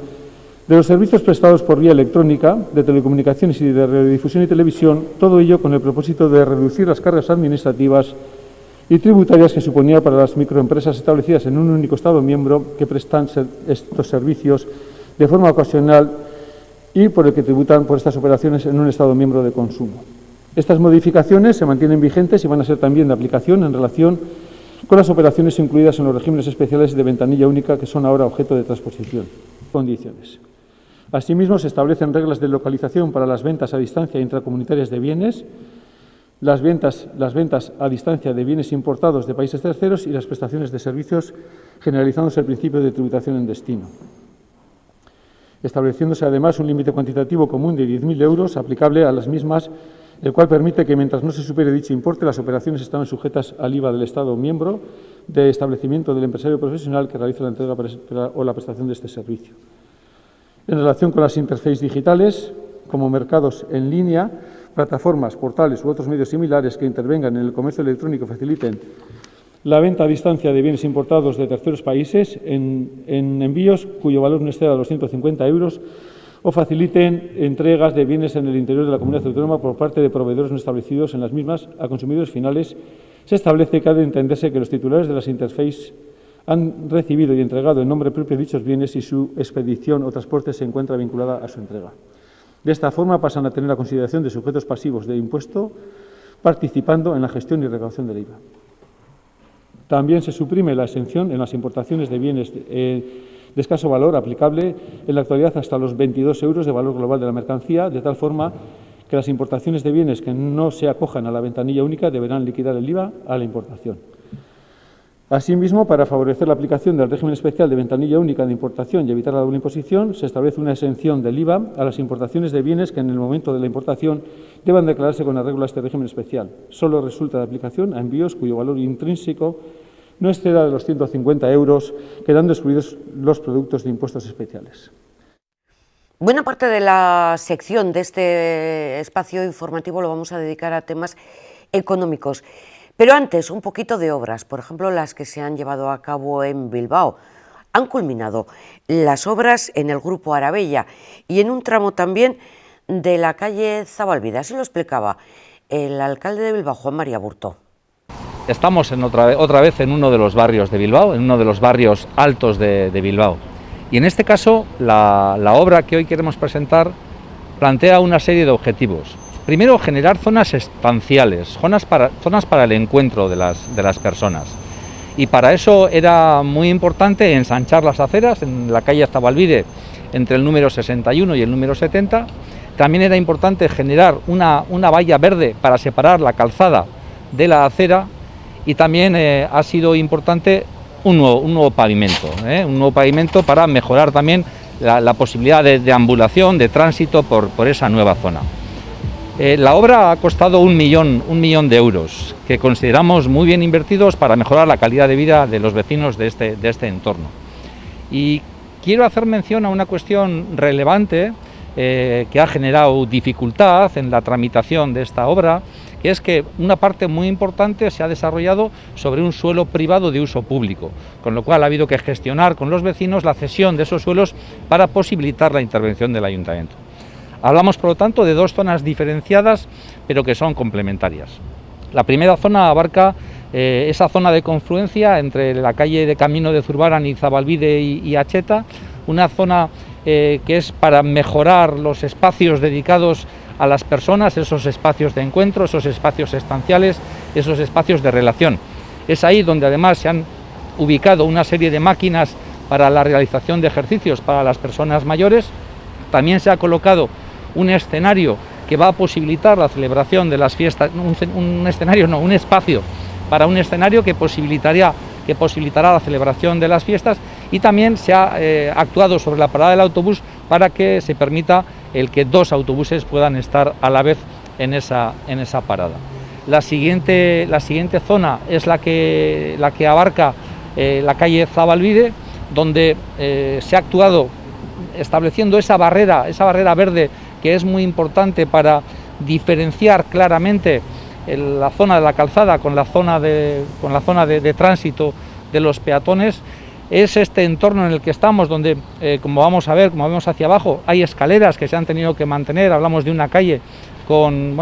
de los servicios prestados por vía electrónica, de telecomunicaciones y de radiodifusión y televisión, todo ello con el propósito de reducir las cargas administrativas y tributarias que suponía para las microempresas establecidas en un único Estado miembro que prestan estos servicios de forma ocasional y por el que tributan por estas operaciones en un Estado miembro de consumo. Estas modificaciones se mantienen vigentes y van a ser también de aplicación en relación con las operaciones incluidas en los regímenes especiales de ventanilla única que son ahora objeto de transposición. Condiciones. Asimismo, se establecen reglas de localización para las ventas a distancia intracomunitarias de bienes, las ventas a distancia de bienes importados de países terceros y las prestaciones de servicios, generalizándose el principio de tributación en destino. Estableciéndose además un límite cuantitativo común de 10.000 euros aplicable a las mismas, el cual permite que mientras no se supere dicho importe, las operaciones están sujetas al IVA del Estado miembro de establecimiento del empresario profesional que realiza la entrega o la prestación de este servicio. En relación con las interfaces digitales, como mercados en línea, plataformas, portales u otros medios similares que intervengan en el comercio electrónico y faciliten la venta a distancia de bienes importados de terceros países en envíos cuyo valor no exceda los 150 euros o faciliten entregas de bienes en el interior de la comunidad autónoma por parte de proveedores no establecidos en las mismas a consumidores finales, se establece que ha de entenderse que los titulares de las interfaces han recibido y entregado en nombre propio dichos bienes y su expedición o transporte se encuentra vinculada a su entrega. De esta forma pasan a tener la consideración de sujetos pasivos de impuesto participando en la gestión y recaudación del IVA. También se suprime la exención en las importaciones de bienes de escaso valor aplicable en la actualidad hasta los 22 euros de valor global de la mercancía, de tal forma que las importaciones de bienes que no se acojan a la ventanilla única deberán liquidar el IVA a la importación. Asimismo, para favorecer la aplicación del régimen especial de ventanilla única de importación y evitar la doble imposición, se establece una exención del IVA a las importaciones de bienes que en el momento de la importación deban declararse con arreglo a este régimen especial. Solo resulta de aplicación a envíos cuyo valor intrínseco no exceda de los 150 euros, quedando excluidos los productos de impuestos especiales. Buena parte de la sección de este espacio informativo lo vamos a dedicar a temas económicos. Pero antes, un poquito de obras, por ejemplo, las que se han llevado a cabo en Bilbao. Han culminado las obras en el Grupo Arabella y en un tramo también de la calle Zabalbide. Así lo explicaba el alcalde de Bilbao, Juan María Burto. Estamos otra vez en uno de los barrios de Bilbao, en uno de los barrios altos de Bilbao. Y en este caso, la obra que hoy queremos presentar plantea una serie de objetivos. Primero, generar zonas estanciales, zonas para el encuentro de las personas. Y para eso era muy importante ensanchar las aceras en la calle Zabalbide entre el número 61 y el número 70. También era importante generar una valla verde para separar la calzada de la acera. Y también ha sido importante un nuevo pavimento para mejorar también la posibilidad de deambulación, de tránsito por esa nueva zona. La obra ha costado 1 millón de euros, que consideramos muy bien invertidos para mejorar la calidad de vida de los vecinos de este entorno. Y quiero hacer mención a una cuestión relevante que ha generado dificultad en la tramitación de esta obra, que es que una parte muy importante se ha desarrollado sobre un suelo privado de uso público, con lo cual ha habido que gestionar con los vecinos la cesión de esos suelos para posibilitar la intervención del ayuntamiento. Hablamos, por lo tanto, de dos zonas diferenciadas, pero que son complementarias. La primera zona abarca esa zona de confluencia entre la calle de Camino de Zurbarán y Zabalbide y Acheta, una zona que es para mejorar los espacios dedicados a las personas, esos espacios de encuentro, esos espacios estanciales, esos espacios de relación. Es ahí donde además se han ubicado una serie de máquinas para la realización de ejercicios para las personas mayores. También se ha colocado un escenario que va a posibilitar la celebración de las fiestas, un espacio para un escenario que posibilitará la celebración de las fiestas, y también se ha actuado sobre la parada del autobús para que se permita el que 2 autobuses puedan estar a la vez en esa parada. La siguiente zona es la que abarca la calle Zabalbide, donde se ha actuado estableciendo esa barrera verde, que es muy importante para diferenciar claramente la zona de la calzada con la zona de tránsito de los peatones, es este entorno en el que estamos, donde, como vamos a ver, como vemos hacia abajo, hay escaleras que se han tenido que mantener. Hablamos de una calle con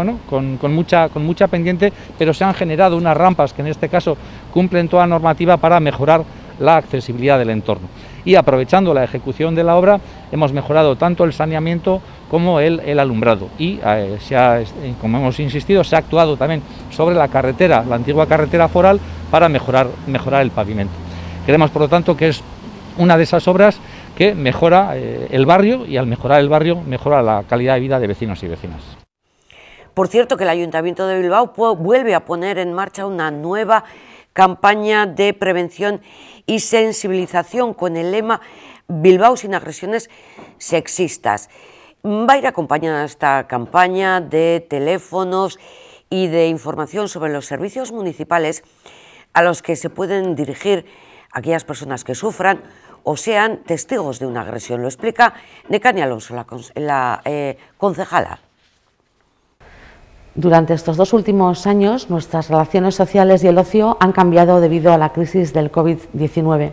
mucha pendiente, pero se han generado unas rampas que en este caso cumplen toda normativa para mejorar la accesibilidad del entorno. Y aprovechando la ejecución de la obra, hemos mejorado tanto el saneamiento como el alumbrado. Y como hemos insistido, se ha actuado también sobre la carretera, la antigua carretera foral, para mejorar el pavimento. Creemos, por lo tanto, que es una de esas obras que mejora el barrio, y al mejorar el barrio mejora la calidad de vida de vecinos y vecinas. Por cierto, que el Ayuntamiento de Bilbao vuelve a poner en marcha una nueva campaña de prevención y sensibilización con el lema Bilbao sin agresiones sexistas. Va a ir acompañada esta campaña de teléfonos y de información sobre los servicios municipales a los que se pueden dirigir aquellas personas que sufran o sean testigos de una agresión. Lo explica Nekani Alonso, la concejala. Durante estos 2 últimos años, nuestras relaciones sociales y el ocio han cambiado debido a la crisis del COVID-19.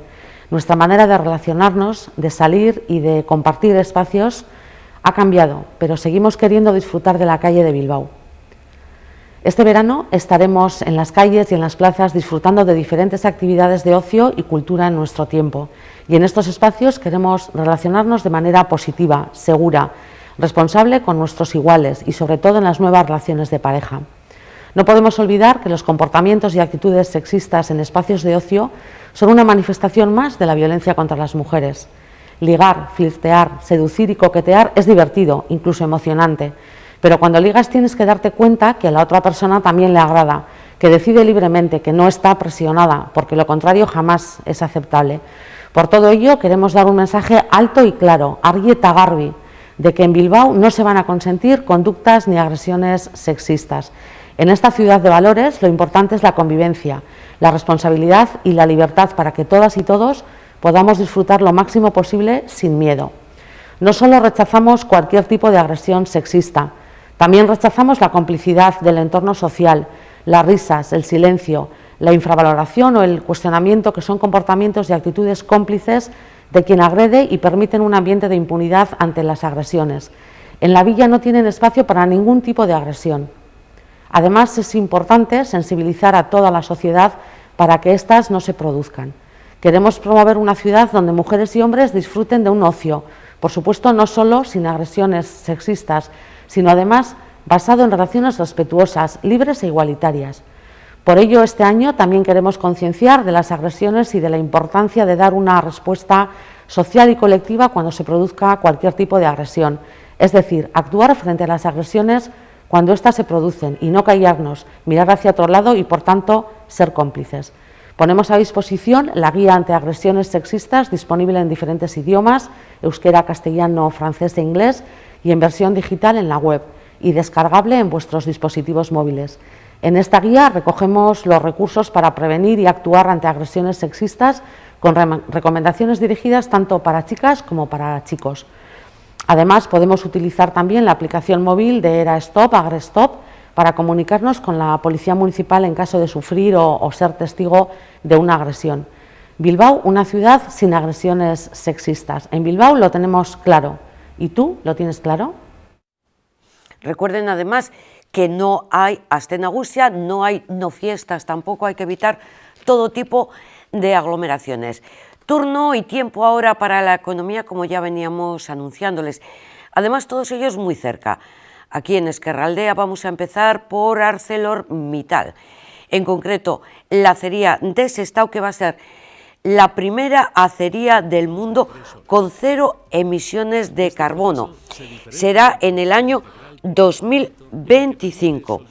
Nuestra manera de relacionarnos, de salir y de compartir espacios ha cambiado, pero seguimos queriendo disfrutar de la calle de Bilbao. Este verano estaremos en las calles y en las plazas disfrutando de diferentes actividades de ocio y cultura en nuestro tiempo. Y en estos espacios queremos relacionarnos de manera positiva, segura, responsable con nuestros iguales y sobre todo en las nuevas relaciones de pareja. No podemos olvidar que los comportamientos y actitudes sexistas en espacios de ocio son una manifestación más de la violencia contra las mujeres. Ligar, flirtear, seducir y coquetear es divertido, incluso emocionante, pero cuando ligas tienes que darte cuenta que a la otra persona también le agrada, que decide libremente, que no está presionada, porque lo contrario jamás es aceptable. Por todo ello queremos dar un mensaje alto y claro, argi eta garbi, de que en Bilbao no se van a consentir conductas ni agresiones sexistas. En esta ciudad de valores lo importante es la convivencia, la responsabilidad y la libertad para que todas y todos podamos disfrutar lo máximo posible sin miedo. No solo rechazamos cualquier tipo de agresión sexista, también rechazamos la complicidad del entorno social, las risas, el silencio, la infravaloración o el cuestionamiento, que son comportamientos y actitudes cómplices de quien agrede y permiten un ambiente de impunidad ante las agresiones. En la villa no tienen espacio para ningún tipo de agresión. Además, es importante sensibilizar a toda la sociedad para que éstas no se produzcan. Queremos promover una ciudad donde mujeres y hombres disfruten de un ocio, por supuesto no solo sin agresiones sexistas, sino además basado en relaciones respetuosas, libres e igualitarias. Por ello, este año también queremos concienciar de las agresiones y de la importancia de dar una respuesta social y colectiva cuando se produzca cualquier tipo de agresión, es decir, actuar frente a las agresiones cuando éstas se producen y no callarnos, mirar hacia otro lado y, por tanto, ser cómplices. Ponemos a disposición la guía ante agresiones sexistas, disponible en diferentes idiomas, euskera, castellano, francés e inglés, y en versión digital en la web y descargable en vuestros dispositivos móviles. En esta guía recogemos los recursos para prevenir y actuar ante agresiones sexistas, con recomendaciones dirigidas tanto para chicas como para chicos. Además, podemos utilizar también la aplicación móvil de Era Stop, Agrestop, para comunicarnos con la Policía Municipal en caso de sufrir o ser testigo de una agresión. Bilbao, una ciudad sin agresiones sexistas. En Bilbao lo tenemos claro. ¿Y tú lo tienes claro? Recuerden además que no hay astenagusia, no hay no fiestas, tampoco hay que evitar todo tipo de aglomeraciones. Turno y tiempo ahora para la economía, como ya veníamos anunciándoles. Además, todos ellos muy cerca. Aquí en Ezkerraldea vamos a empezar por ArcelorMittal. En concreto, la acería de Sestao, que va a ser la primera acería del mundo con 0 emisiones de carbono. Será en el año 2025.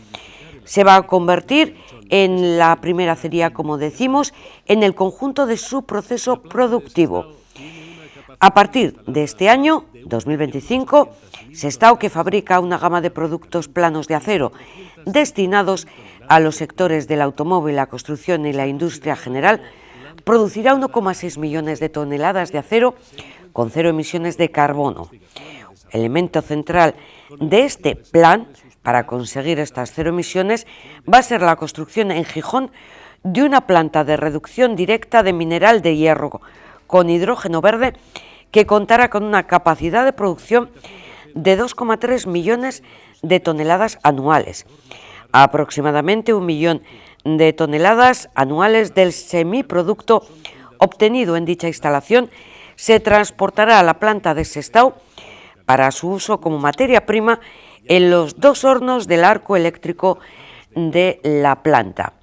Se va a convertir en la primera acería, como decimos, en el conjunto de su proceso productivo. A partir de este año, 2025, Sestao, que fabrica una gama de productos planos de acero destinados a los sectores del automóvil, la construcción y la industria general, producirá 1,6 millones de toneladas de acero con 0 emisiones de carbono. Elemento central de este plan para conseguir estas 0 emisiones va a ser la construcción en Gijón de una planta de reducción directa de mineral de hierro con hidrógeno verde que contará con una capacidad de producción de 2,3 millones de toneladas anuales. Aproximadamente 1 millón de toneladas anuales del semiproducto obtenido en dicha instalación se transportará a la planta de Sestao para su uso como materia prima en los 2 hornos del arco eléctrico de la planta.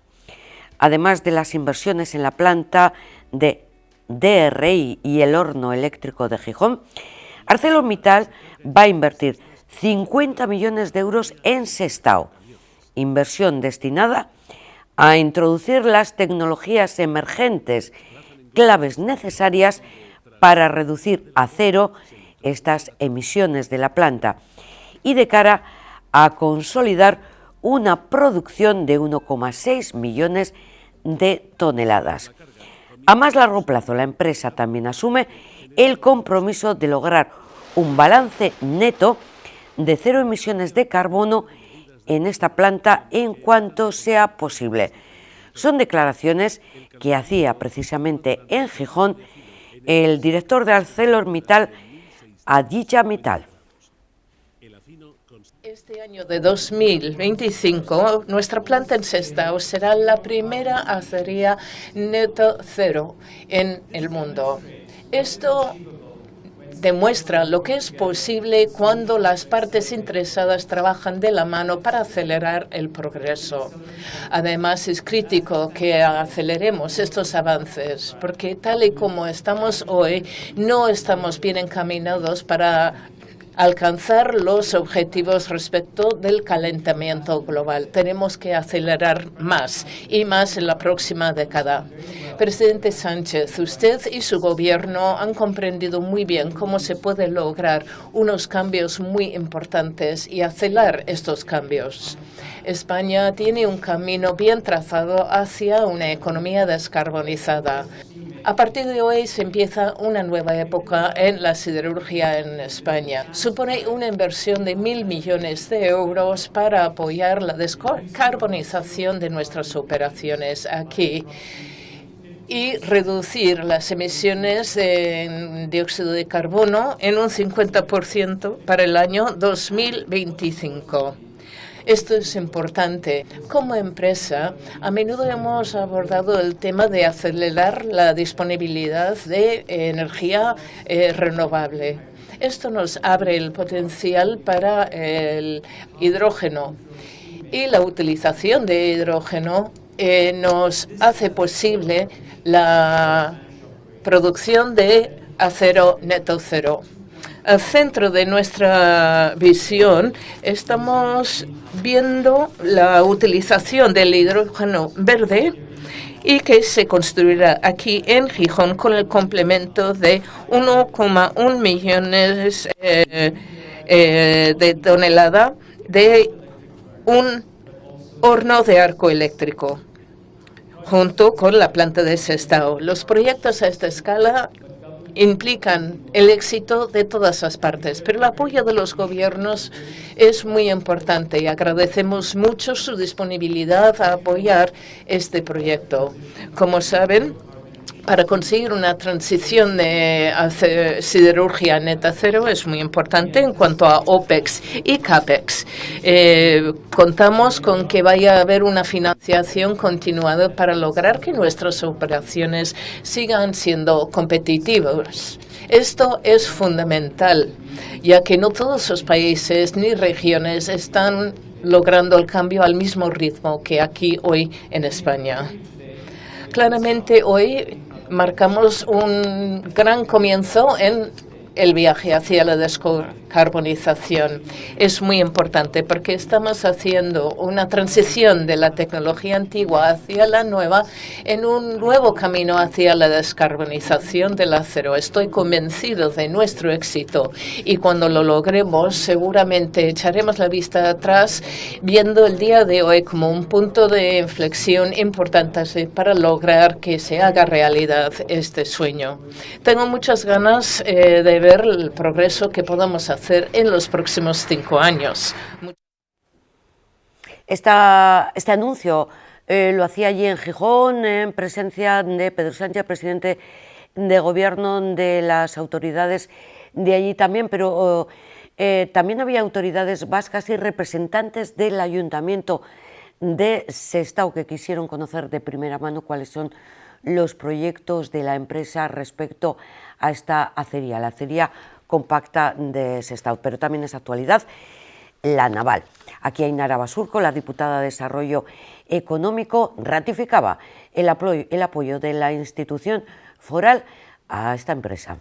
Además de las inversiones en la planta de DRI y el horno eléctrico de Gijón, ArcelorMittal va a invertir 50 millones de euros en Sestao, inversión destinada a introducir las tecnologías emergentes claves necesarias para reducir a cero estas emisiones de la planta y de cara a consolidar una producción de 1,6 millones de toneladas. A más largo plazo, la empresa también asume el compromiso de lograr un balance neto de 0 emisiones de carbono en esta planta en cuanto sea posible. Son declaraciones que hacía precisamente en Gijón el director de ArcelorMittal, Aditya Mittal. Este año de 2025, nuestra planta en Sestao será la primera acería neto cero en el mundo. Esto demuestra lo que es posible cuando las partes interesadas trabajan de la mano para acelerar el progreso. Además, es crítico que aceleremos estos avances, porque tal y como estamos hoy, no estamos bien encaminados para alcanzar los objetivos respecto del calentamiento global. Tenemos que acelerar más y más en la próxima década. Presidente Sánchez, usted y su gobierno han comprendido muy bien cómo se puede lograr unos cambios muy importantes y acelerar estos cambios. España tiene un camino bien trazado hacia una economía descarbonizada. A partir de hoy se empieza una nueva época en la siderurgia en España. Supone una inversión de 1.000 millones de euros para apoyar la descarbonización de nuestras operaciones aquí y reducir las emisiones de dióxido de carbono en un 50% para el año 2025. Esto es importante. Como empresa, a menudo hemos abordado el tema de acelerar la disponibilidad de energía renovable. Esto nos abre el potencial para el hidrógeno y la utilización de hidrógeno nos hace posible la producción de acero neto cero. Al centro de nuestra visión estamos viendo la utilización del hidrógeno verde y que se construirá aquí en Gijón con el complemento de 1,1 millones de toneladas de un horno de arco eléctrico, junto con la planta de Sestao. Los proyectos a esta escala implican el éxito de todas las partes, pero el apoyo de los gobiernos es muy importante y agradecemos mucho su disponibilidad a apoyar este proyecto. Como saben, para conseguir una transición de siderurgia neta cero es muy importante en cuanto a OPEX y CAPEX. Contamos con que vaya a haber una financiación continuada para lograr que nuestras operaciones sigan siendo competitivas. Esto es fundamental, ya que no todos los países ni regiones están logrando el cambio al mismo ritmo que aquí hoy en España. Claramente hoy marcamos un gran comienzo en el viaje hacia la descarbonización. Es muy importante porque estamos haciendo una transición de la tecnología antigua hacia la nueva en un nuevo camino hacia la descarbonización del acero. Estoy convencido de nuestro éxito y cuando lo logremos seguramente echaremos la vista atrás viendo el día de hoy como un punto de inflexión importante para lograr que se haga realidad este sueño. Tengo muchas ganas de ver el progreso que podamos hacer en los próximos 5 años. Este anuncio lo hacía allí en Gijón, en presencia de Pedro Sánchez, presidente de gobierno de las autoridades de allí también, pero también había autoridades vascas y representantes del Ayuntamiento de Sestao que quisieron conocer de primera mano cuáles son los proyectos de la empresa respecto a esta acería, la acería compacta de Sestao. Pero también es actualidad la naval. Aquí Ainara Basurco, la diputada de Desarrollo Económico, ratificaba el apoyo de la institución foral a esta empresa.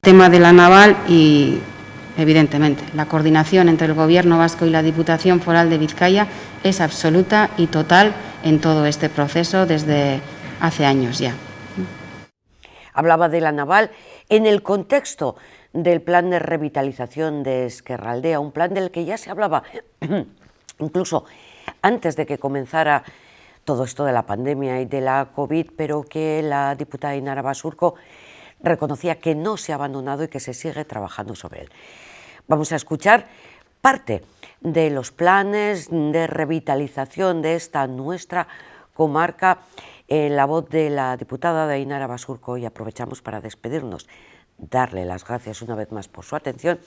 Tema de la naval y, evidentemente, la coordinación entre el Gobierno vasco y la Diputación Foral de Vizcaya es absoluta y total en todo este proceso desde hace años ya. Hablaba de la naval en el contexto del plan de revitalización de Ezkerraldea, un plan del que ya se hablaba incluso antes de que comenzara todo esto de la pandemia y de la COVID, pero que la diputada Ainara Basurco reconocía que no se ha abandonado y que se sigue trabajando sobre él. Vamos a escuchar parte de los planes de revitalización de esta nuestra comarca en la voz de la diputada de Ainara Basurco, y aprovechamos para despedirnos, darle las gracias una vez más por su atención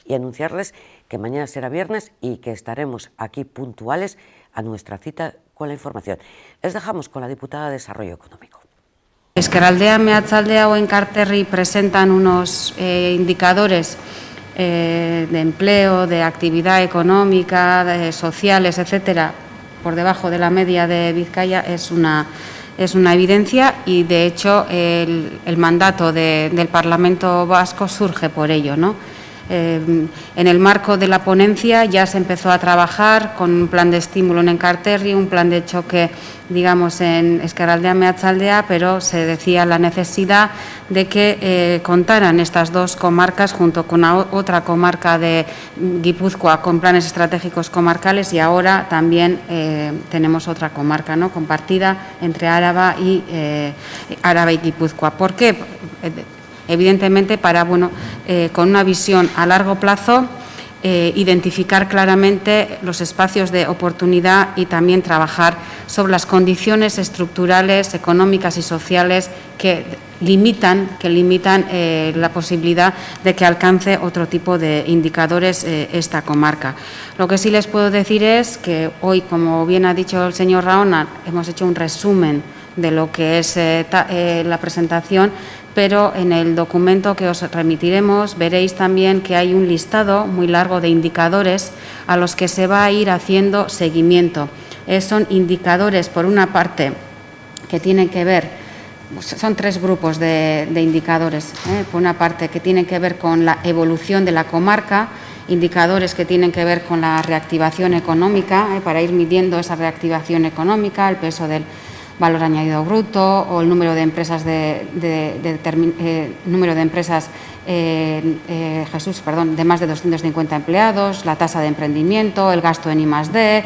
y anunciarles que mañana será viernes y que estaremos aquí puntuales a nuestra cita con la información. Les dejamos con la diputada de Desarrollo Económico. Ezkerraldea, Meatzaldea o Enkarterri presentan unos indicadores de empleo, de actividad económica, de sociales, etcétera, por debajo de la media de Vizcaya es una evidencia y, de hecho, el mandato del Parlamento vasco surge por ello, ¿no? En el marco de la ponencia ya se empezó a trabajar con un plan de estímulo en Enkarterri, un plan de choque, digamos, en Ezkerraldea, Meatzaldea, pero se decía la necesidad de que contaran estas dos comarcas junto con otra comarca de Guipúzcoa con planes estratégicos comarcales, y ahora también tenemos otra comarca, ¿no?, compartida entre Áraba y Guipúzcoa. ¿Por qué? Evidentemente para, con una visión a largo plazo, identificar claramente los espacios de oportunidad y también trabajar sobre las condiciones estructurales, económicas y sociales que limitan la posibilidad de que alcance otro tipo de indicadores esta comarca. Lo que sí les puedo decir es que hoy, como bien ha dicho el señor Raona, hemos hecho un resumen de lo que es la presentación, pero en el documento que os remitiremos veréis también que hay un listado muy largo de indicadores a los que se va a ir haciendo seguimiento. Son indicadores, por una parte, que tienen que ver, son tres grupos de indicadores, por una parte que tienen que ver con la evolución de la comarca, indicadores que tienen que ver con la reactivación económica, para ir midiendo esa reactivación económica, el peso del valor añadido bruto o el número de empresas de más de 250 empleados, la tasa de emprendimiento, el gasto en I+D,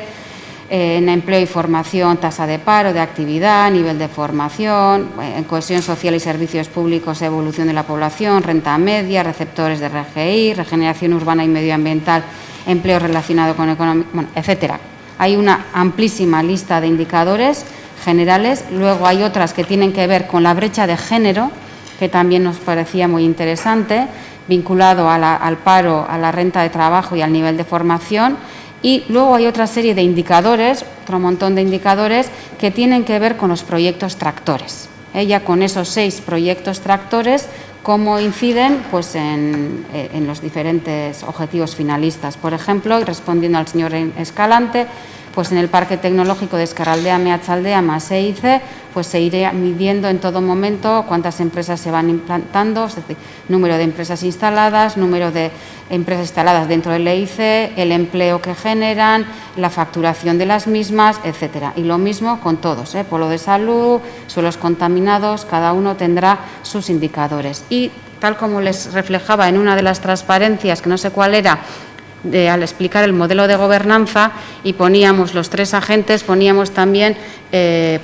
en empleo y formación, tasa de paro, de actividad, nivel de formación, en cohesión social y servicios públicos, evolución de la población, renta media, receptores de RGI, regeneración urbana y medioambiental, empleo relacionado con economía, etcétera. Hay una amplísima lista de indicadores generales. Luego hay otras que tienen que ver con la brecha de género, que también nos parecía muy interesante, vinculado al paro, a la renta de trabajo y al nivel de formación. Y luego hay otra serie de indicadores, otro montón de indicadores, que tienen que ver con los proyectos tractores. Ya con esos 6 proyectos tractores, cómo inciden pues, en los diferentes objetivos finalistas. Por ejemplo, y respondiendo al señor Escalante, pues en el Parque Tecnológico de Ezkerraldea, Meatzaldea más EIC, pues se irá midiendo en todo momento cuántas empresas se van implantando, es decir, número de empresas instaladas, número de empresas instaladas dentro del EIC, el empleo que generan, la facturación de las mismas, etcétera. Y lo mismo con todos, polo de salud, suelos contaminados, cada uno tendrá sus indicadores. Y tal como les reflejaba en una de las transparencias, que no sé cuál era, al explicar el modelo de gobernanza, y poníamos los 3 agentes, poníamos también qué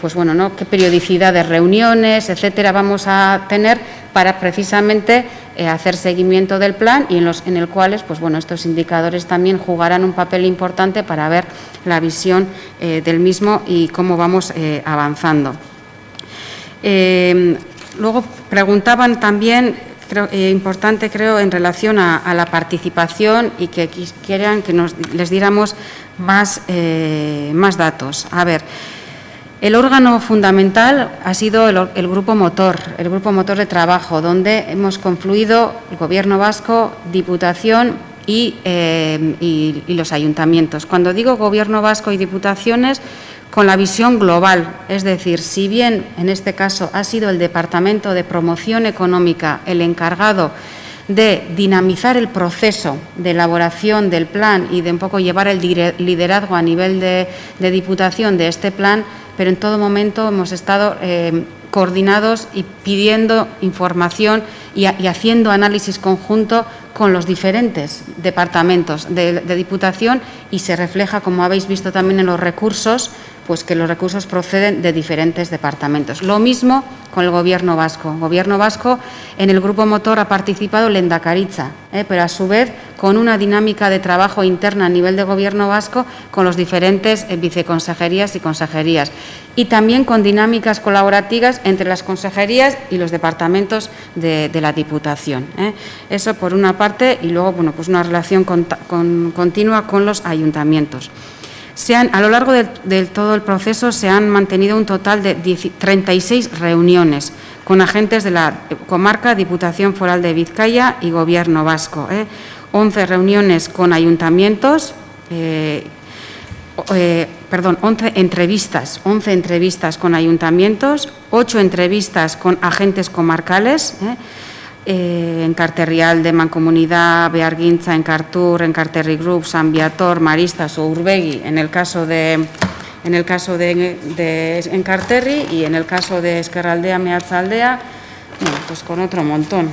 periodicidad de reuniones, etcétera, vamos a tener para precisamente hacer seguimiento del plan, y en el cual estos indicadores también jugarán un papel importante para ver la visión del mismo y cómo vamos avanzando. Luego preguntaban también, importante creo, en relación a la participación y que quieran que les diéramos más datos. A ver, el órgano fundamental ha sido el grupo motor de trabajo, donde hemos confluido el Gobierno vasco, Diputación y los ayuntamientos. Cuando digo Gobierno vasco y Diputaciones, con la visión global, es decir, si bien en este caso ha sido el Departamento de Promoción Económica el encargado de dinamizar el proceso de elaboración del plan y de un poco llevar el liderazgo a nivel de Diputación de este plan, pero en todo momento hemos estado coordinados y pidiendo información y haciendo análisis conjunto con los diferentes departamentos de Diputación, y se refleja, como habéis visto también en los recursos, pues que los recursos proceden de diferentes departamentos. Lo mismo con el Gobierno vasco. El Gobierno vasco en el grupo motor ha participado Lehendakaritza, pero a su vez con una dinámica de trabajo interna a nivel de Gobierno vasco con los diferentes viceconsejerías y consejerías, y también con dinámicas colaborativas entre las consejerías y los departamentos de la Diputación. Eso por una parte, y luego pues una relación continua con los ayuntamientos. A lo largo de todo el proceso se han mantenido un total de 36 reuniones con agentes de la comarca, Diputación Foral de Vizcaya y Gobierno vasco. 11 reuniones con ayuntamientos, 11 entrevistas con ayuntamientos, 8 entrevistas con agentes comarcales, en Carterrialde, Mancomunidad, Bearguintza, en Cartur, en Carterri Group, San Viator, Maristas o Urbegui, en el caso de Encarterri, y en el caso de Ezkerraldea, Meatzaldea, bueno, pues con otro montón.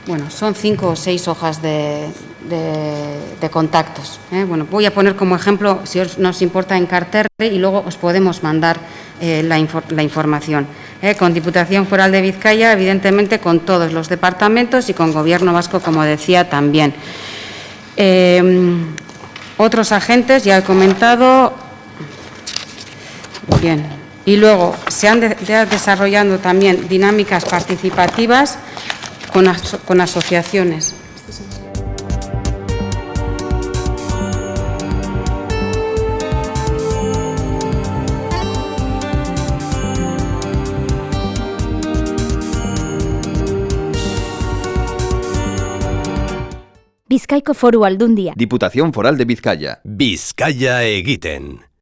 Bueno, son 5 o 6 hojas de contactos. Bueno, voy a poner como ejemplo, si nos importa, en Carterri, y luego os podemos mandar la información. Con Diputación Foral de Vizcaya, evidentemente con todos los departamentos, y con Gobierno vasco, como decía, también. Otros agentes, ya he comentado. Bien. Y luego se han desarrollando también dinámicas participativas con asociaciones. Bizkaiko Foru Aldundia. Diputación Foral de Bizkaia. Bizkaia egiten.